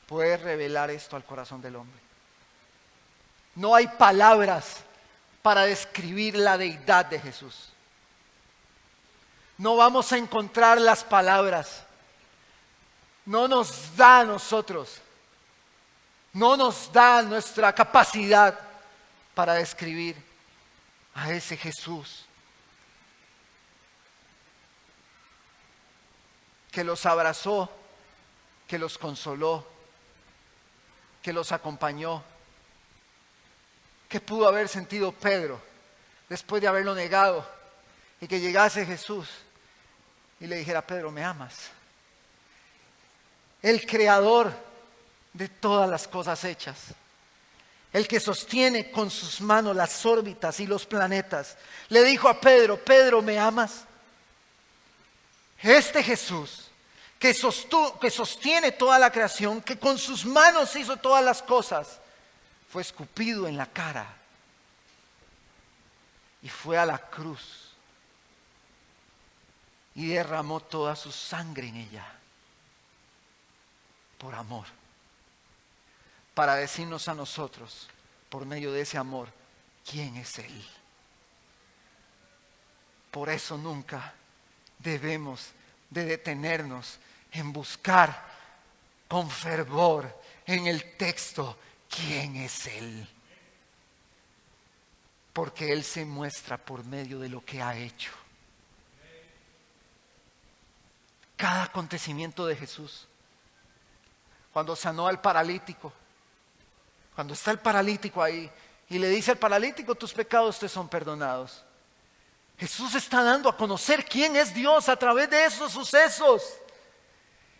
Speaker 1: puede revelar esto al corazón del hombre. No hay palabras para describir la deidad de Jesús. No vamos a encontrar las palabras. No nos da a nosotros. No nos da nuestra capacidad para describir a ese Jesús que los abrazó, que los consoló, que los acompañó. ¿Qué pudo haber sentido Pedro después de haberlo negado y que llegase Jesús y le dijera: Pedro, ¿me amas? El creador de todas las cosas hechas, el que sostiene con sus manos las órbitas y los planetas, le dijo a Pedro: Pedro, ¿me amas? Este Jesús que sostiene toda la creación, que con sus manos hizo todas las cosas, fue escupido en la cara y fue a la cruz y derramó toda su sangre en ella por amor, para decirnos a nosotros, por medio de ese amor, quién es Él. Por eso nunca debemos de detenernos en buscar con fervor en el texto quién es Él. Porque Él se muestra por medio de lo que ha hecho. Cada acontecimiento de Jesús, cuando sanó al paralítico, cuando está el paralítico ahí y le dice al paralítico: tus pecados te son perdonados. Jesús está dando a conocer quién es Dios a través de esos sucesos.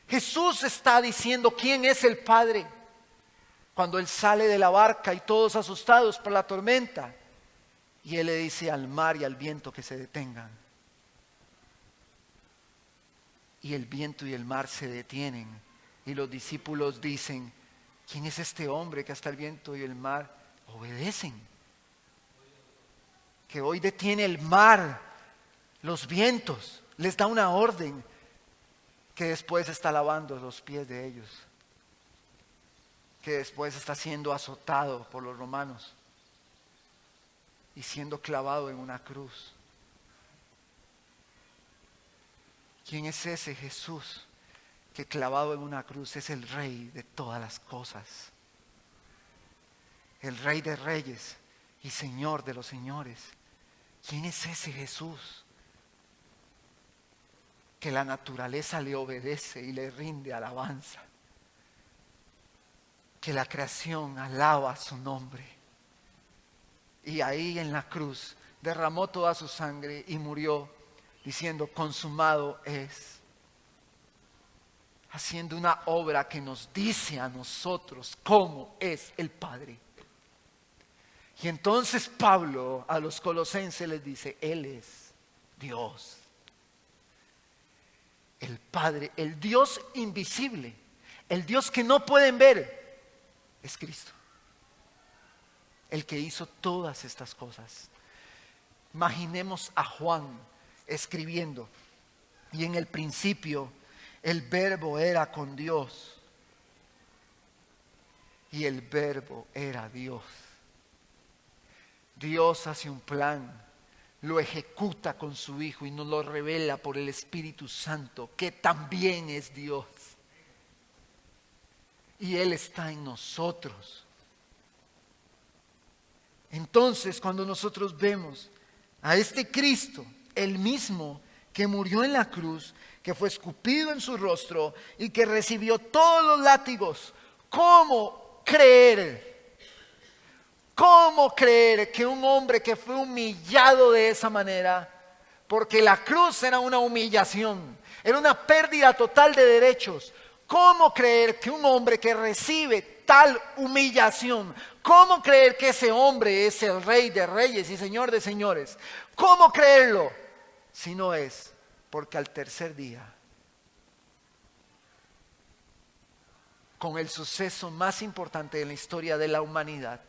Speaker 1: Jesús está diciendo quién es el Padre. Cuando Él sale de la barca y todos asustados por la tormenta, y Él le dice al mar y al viento que se detengan. Y el viento y el mar se detienen. Y los discípulos dicen: ¿quién es este hombre que hasta el viento y el mar obedecen? Que hoy detiene el mar, los vientos, les da una orden, que después está lavando los pies de ellos, que después está siendo azotado por los romanos y siendo clavado en una cruz. ¿Quién es ese Jesús que clavado en una cruz es el Rey de todas las cosas? El Rey de reyes y Señor de los señores. ¿Quién es ese Jesús que la naturaleza le obedece y le rinde alabanza? Que la creación alaba su nombre. Y ahí en la cruz derramó toda su sangre y murió diciendo: consumado es. Haciendo una obra que nos dice a nosotros cómo es el Padre. Y entonces Pablo a los colosenses les dice: Él es Dios. El Padre, el Dios invisible, el Dios que no pueden ver, es Cristo. El que hizo todas estas cosas. Imaginemos a Juan escribiendo: y en el principio el Verbo era con Dios, y el Verbo era Dios. Dios hace un plan, lo ejecuta con su Hijo y nos lo revela por el Espíritu Santo, que también es Dios. Y Él está en nosotros. Entonces, cuando nosotros vemos a este Cristo, el mismo que murió en la cruz, que fue escupido en su rostro y que recibió todos los látigos, ¿cómo creer? ¿Cómo creer que un hombre que fue humillado de esa manera, porque la cruz era una humillación, era una pérdida total de derechos? ¿Cómo creer que un hombre que recibe tal humillación, cómo creer que ese hombre es el Rey de Reyes y Señor de Señores? ¿Cómo creerlo? Si no es porque al tercer día, con el suceso más importante de la historia de la humanidad,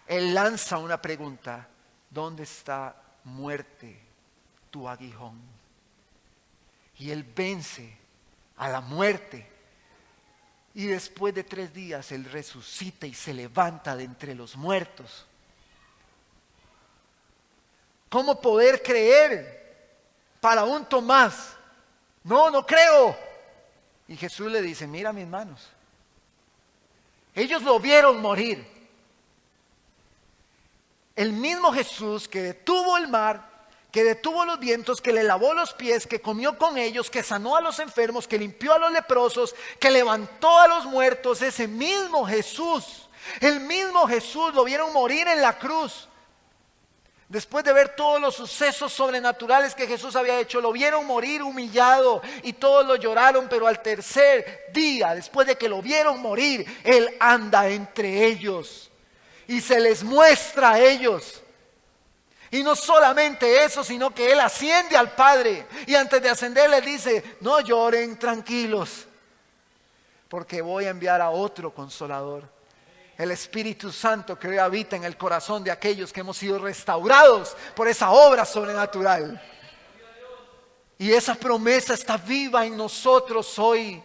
Speaker 1: Él lanza una pregunta: ¿dónde está, muerte, tu aguijón? Y Él vence a la muerte. Y después de 3 días Él resucita y se levanta de entre los muertos. ¿Cómo poder creer para un Tomás? No creo. Y Jesús le dice: mira mis manos. Ellos lo vieron morir. El mismo Jesús que detuvo el mar, que detuvo los vientos, que le lavó los pies, que comió con ellos, que sanó a los enfermos, que limpió a los leprosos, que levantó a los muertos, ese mismo Jesús, el mismo Jesús lo vieron morir en la cruz. Después de ver todos los sucesos sobrenaturales que Jesús había hecho, lo vieron morir humillado y todos lo lloraron, pero al tercer día, después de que lo vieron morir, Él anda entre ellos y se les muestra a ellos. Y no solamente eso, sino que Él asciende al Padre y antes de ascender les dice: no lloren, tranquilos, porque voy a enviar a otro Consolador, el Espíritu Santo, que hoy habita en el corazón de aquellos que hemos sido restaurados por esa obra sobrenatural. Y esa promesa está viva en nosotros hoy.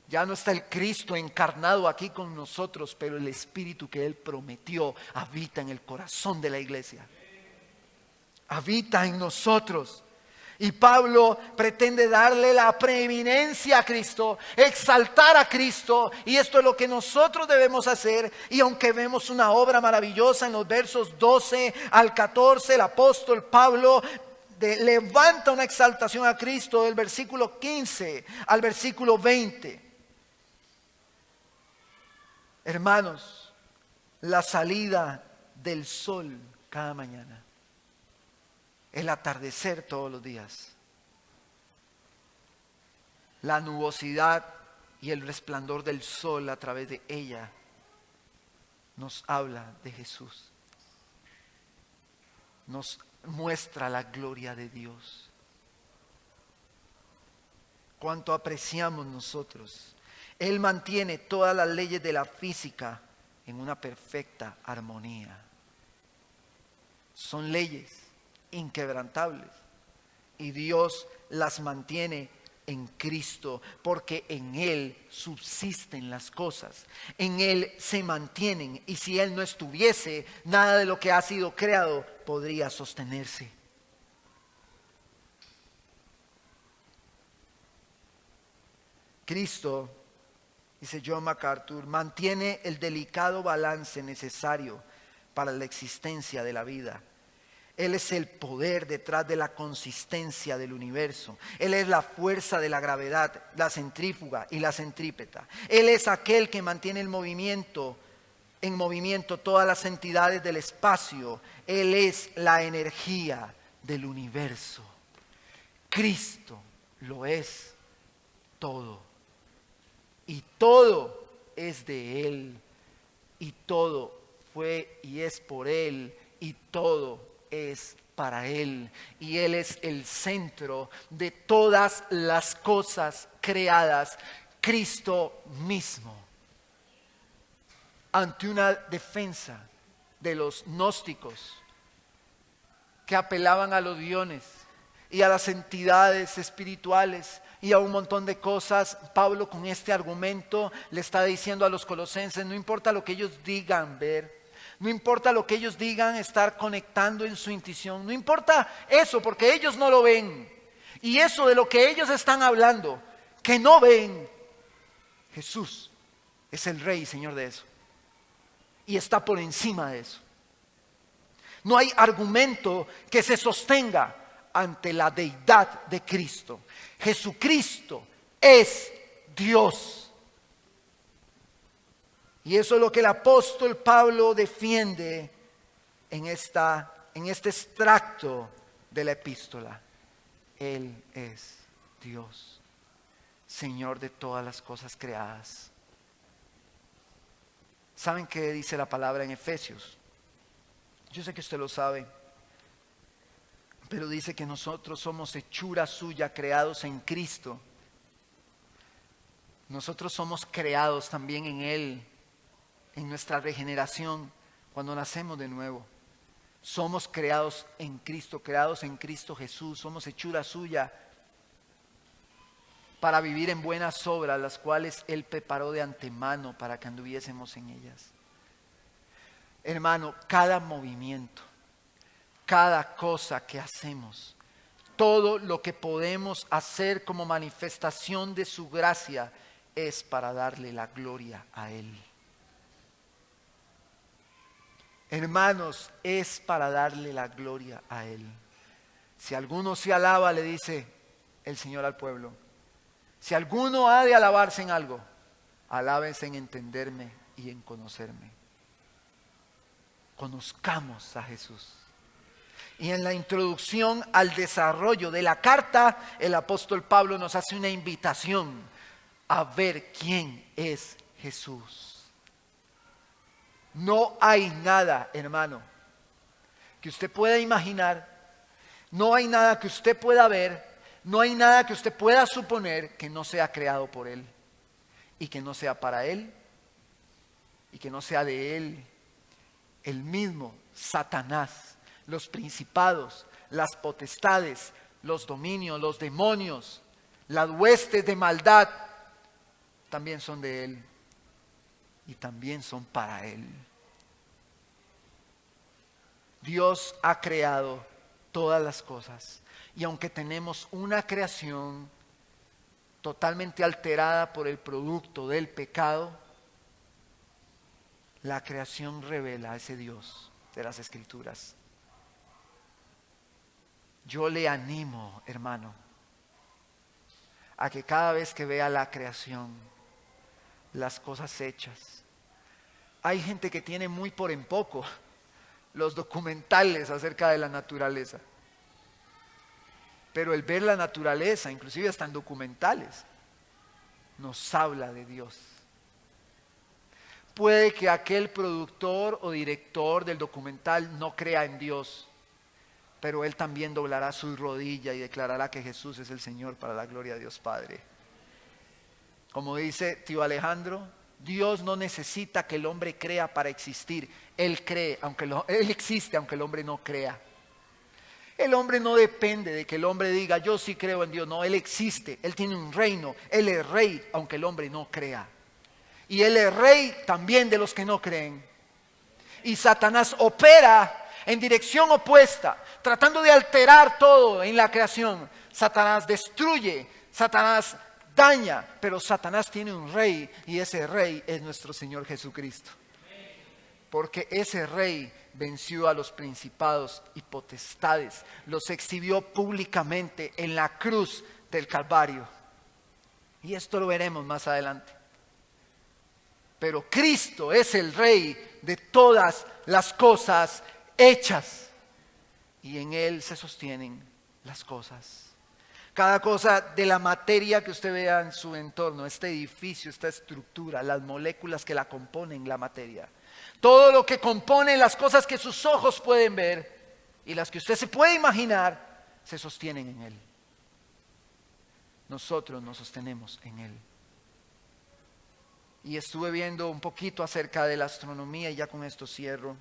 Speaker 1: Ya no está el Cristo encarnado aquí con nosotros, pero el Espíritu que Él prometió habita en el corazón de la iglesia. Habita en nosotros. Y Pablo pretende darle la preeminencia a Cristo, exaltar a Cristo, y esto es lo que nosotros debemos hacer. Y aunque vemos una obra maravillosa en los versos 12 al 14, el apóstol Pablo levanta una exaltación a Cristo del versículo 15 al versículo 20. Hermanos, la salida del sol cada mañana, el atardecer todos los días, la nubosidad y el resplandor del sol a través de ella nos habla de Jesús, nos muestra la gloria de Dios. Cuánto apreciamos nosotros. Él mantiene todas las leyes de la física en una perfecta armonía. Son leyes inquebrantables y Dios las mantiene en Cristo, porque en Él subsisten las cosas, en Él se mantienen, y si Él no estuviese, nada de lo que ha sido creado podría sostenerse. Cristo, dice John MacArthur, mantiene el delicado balance necesario para la existencia de la vida. Él es el poder detrás de la consistencia del universo. Él es la fuerza de la gravedad, la centrífuga y la centrípeta. Él es aquel que mantiene en movimiento todas las entidades del espacio. Él es la energía del universo. Cristo lo es todo. Y todo es de Él. Y todo fue y es por Él. Y todo es para Él, y Él es el centro de todas las cosas creadas, Cristo mismo. Ante una defensa de los gnósticos que apelaban a los diones y a las entidades espirituales y a un montón de cosas, Pablo con este argumento le está diciendo a los colosenses: no importa lo que ellos digan ver, no importa lo que ellos digan estar conectando en su intuición, no importa eso, porque ellos no lo ven. Y eso de lo que ellos están hablando, que no ven, Jesús es el Rey y Señor de eso. y está por encima de eso. No hay argumento que se sostenga ante la deidad de Cristo. Jesucristo es Dios. Y eso es lo que el apóstol Pablo defiende en este extracto de la epístola. Él es Dios, Señor de todas las cosas creadas. ¿Saben qué dice la palabra en Efesios? Yo sé que usted lo sabe, pero dice que nosotros somos hechura suya, creados en Cristo. Nosotros somos creados también en Él, en nuestra regeneración, cuando nacemos de nuevo. Somos creados en Cristo Jesús, somos hechura suya para vivir en buenas obras, las cuales Él preparó de antemano para que anduviésemos en ellas. Hermano, cada movimiento, cada cosa que hacemos, todo lo que podemos hacer como manifestación de su gracia es para darle la gloria a Él. Hermanos, es para darle la gloria a Él. Si alguno se alaba, le dice el Señor al pueblo, si alguno ha de alabarse en algo, alábense en entenderme y en conocerme. Conozcamos a Jesús. Y en la introducción al desarrollo de la carta, el apóstol Pablo nos hace una invitación a ver quién es Jesús. No hay nada, hermano, que usted pueda imaginar, no hay nada que usted pueda ver, no hay nada que usted pueda suponer que no sea creado por Él y que no sea para Él y que no sea de Él. El mismo Satanás, los principados, las potestades, los dominios, los demonios, las huestes de maldad, también son de Él y también son para Él. Dios ha creado todas las cosas y aunque tenemos una creación totalmente alterada por el producto del pecado, la creación revela a ese Dios de las Escrituras. Yo le animo, hermano, a que cada vez que vea la creación, las cosas hechas, hay gente que tiene muy por en poco los documentales acerca de la naturaleza. Pero el ver la naturaleza, inclusive hasta en documentales, nos habla de Dios. Puede que aquel productor o director del documental no crea en Dios, pero él también doblará su rodilla y declarará que Jesús es el Señor para la gloria de Dios Padre. Como dice tío Alejandro, Dios no necesita que el hombre crea para existir. Él cree, Él existe aunque el hombre no crea. El hombre no depende de que el hombre diga yo sí creo en Dios. No, Él existe, Él tiene un reino, Él es rey aunque el hombre no crea. Y Él es rey también de los que no creen. Y Satanás opera en dirección opuesta, tratando de alterar todo en la creación. Satanás destruye, Satanás daña, pero Satanás tiene un rey y ese rey es nuestro Señor Jesucristo. Porque ese rey venció a los principados y potestades, los exhibió públicamente en la cruz del Calvario. Y esto lo veremos más adelante. Pero Cristo es el rey de todas las cosas hechas y en Él se sostienen las cosas. Cada cosa de la materia que usted vea en su entorno, este edificio, esta estructura, las moléculas que la componen, la materia, todo lo que compone las cosas que sus ojos pueden ver y las que usted se puede imaginar, se sostienen en Él. Nosotros nos sostenemos en Él. Y estuve viendo un poquito acerca de la astronomía y ya con esto cierro.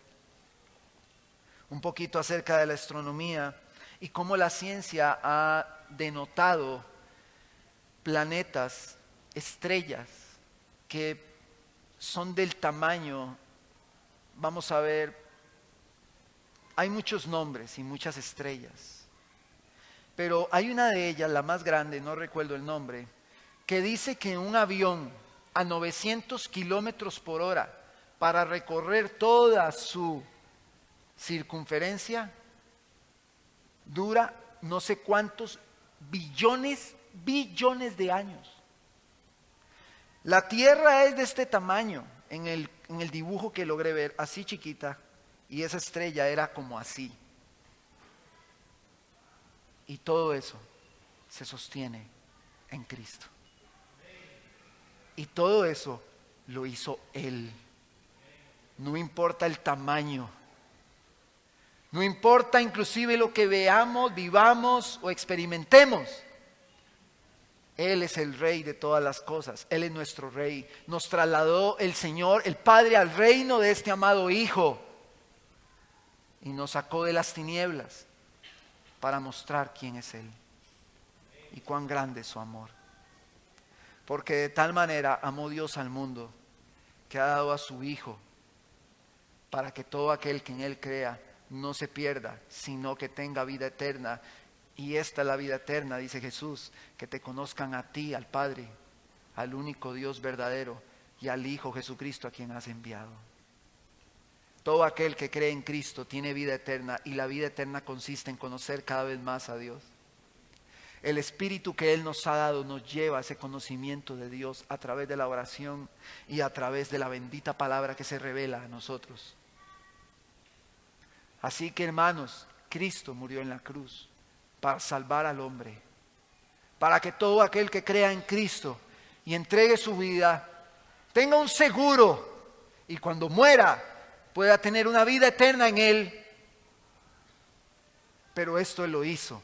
Speaker 1: Un poquito acerca de la astronomía y cómo la ciencia ha denotado planetas, estrellas que son del tamaño, vamos a ver, hay muchos nombres y muchas estrellas, pero hay una de ellas, la más grande, no recuerdo el nombre, que dice que un avión a 900 kilómetros por hora para recorrer toda su circunferencia dura no sé cuántos billones de años. La Tierra es de este tamaño en el dibujo que logré ver, así chiquita, y esa estrella era como así. Y todo eso se sostiene en Cristo. Y todo eso lo hizo Él. No importa el tamaño. No importa inclusive lo que veamos, vivamos o experimentemos. Él es el Rey de todas las cosas. Él es nuestro Rey. Nos trasladó el Señor, el Padre, al reino de este amado Hijo. Y nos sacó de las tinieblas para mostrar quién es Él. Y cuán grande es su amor. Porque de tal manera amó Dios al mundo, que ha dado a su Hijo, para que todo aquel que en Él crea no se pierda, sino que tenga vida eterna. Y esta es la vida eterna, dice Jesús, que te conozcan a ti, al Padre, al único Dios verdadero, y al Hijo Jesucristo a quien has enviado. Todo aquel que cree en Cristo tiene vida eterna, y la vida eterna consiste en conocer cada vez más a Dios. El Espíritu que Él nos ha dado nos lleva a ese conocimiento de Dios a través de la oración y a través de la bendita palabra que se revela a nosotros. Así que, hermanos, Cristo murió en la cruz para salvar al hombre, para que todo aquel que crea en Cristo y entregue su vida tenga un seguro, y cuando muera pueda tener una vida eterna en Él. Pero esto Él lo hizo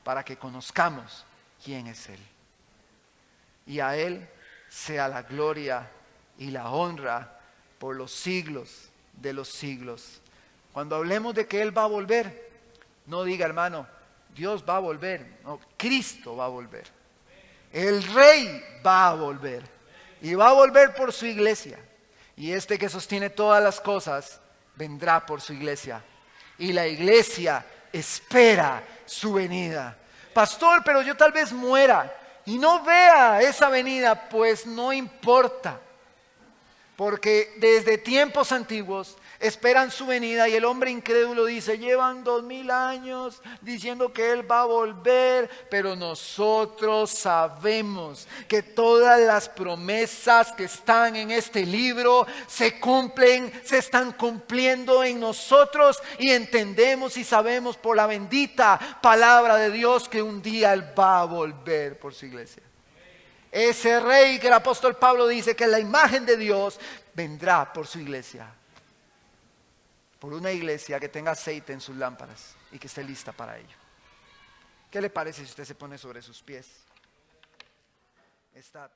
Speaker 1: para que conozcamos quién es Él. Y a Él sea la gloria y la honra por los siglos de los siglos. Cuando hablemos de que Él va a volver, no diga, hermano, Dios va a volver. No, Cristo va a volver. El Rey va a volver. Y va a volver por su iglesia. Y este que sostiene todas las cosas vendrá por su iglesia. Y la iglesia espera su venida. Pastor, pero yo tal vez muera y no vea esa venida. Pues no importa, porque desde tiempos antiguos esperan su venida, y el hombre incrédulo dice, llevan 2000 años diciendo que Él va a volver, pero nosotros sabemos que todas las promesas que están en este libro se cumplen, se están cumpliendo en nosotros, y entendemos y sabemos por la bendita palabra de Dios que un día Él va a volver por su iglesia. Ese Rey que el apóstol Pablo dice que es la imagen de Dios vendrá por su iglesia. Por una iglesia que tenga aceite en sus lámparas y que esté lista para ello. ¿Qué le parece si usted se pone sobre sus pies? Está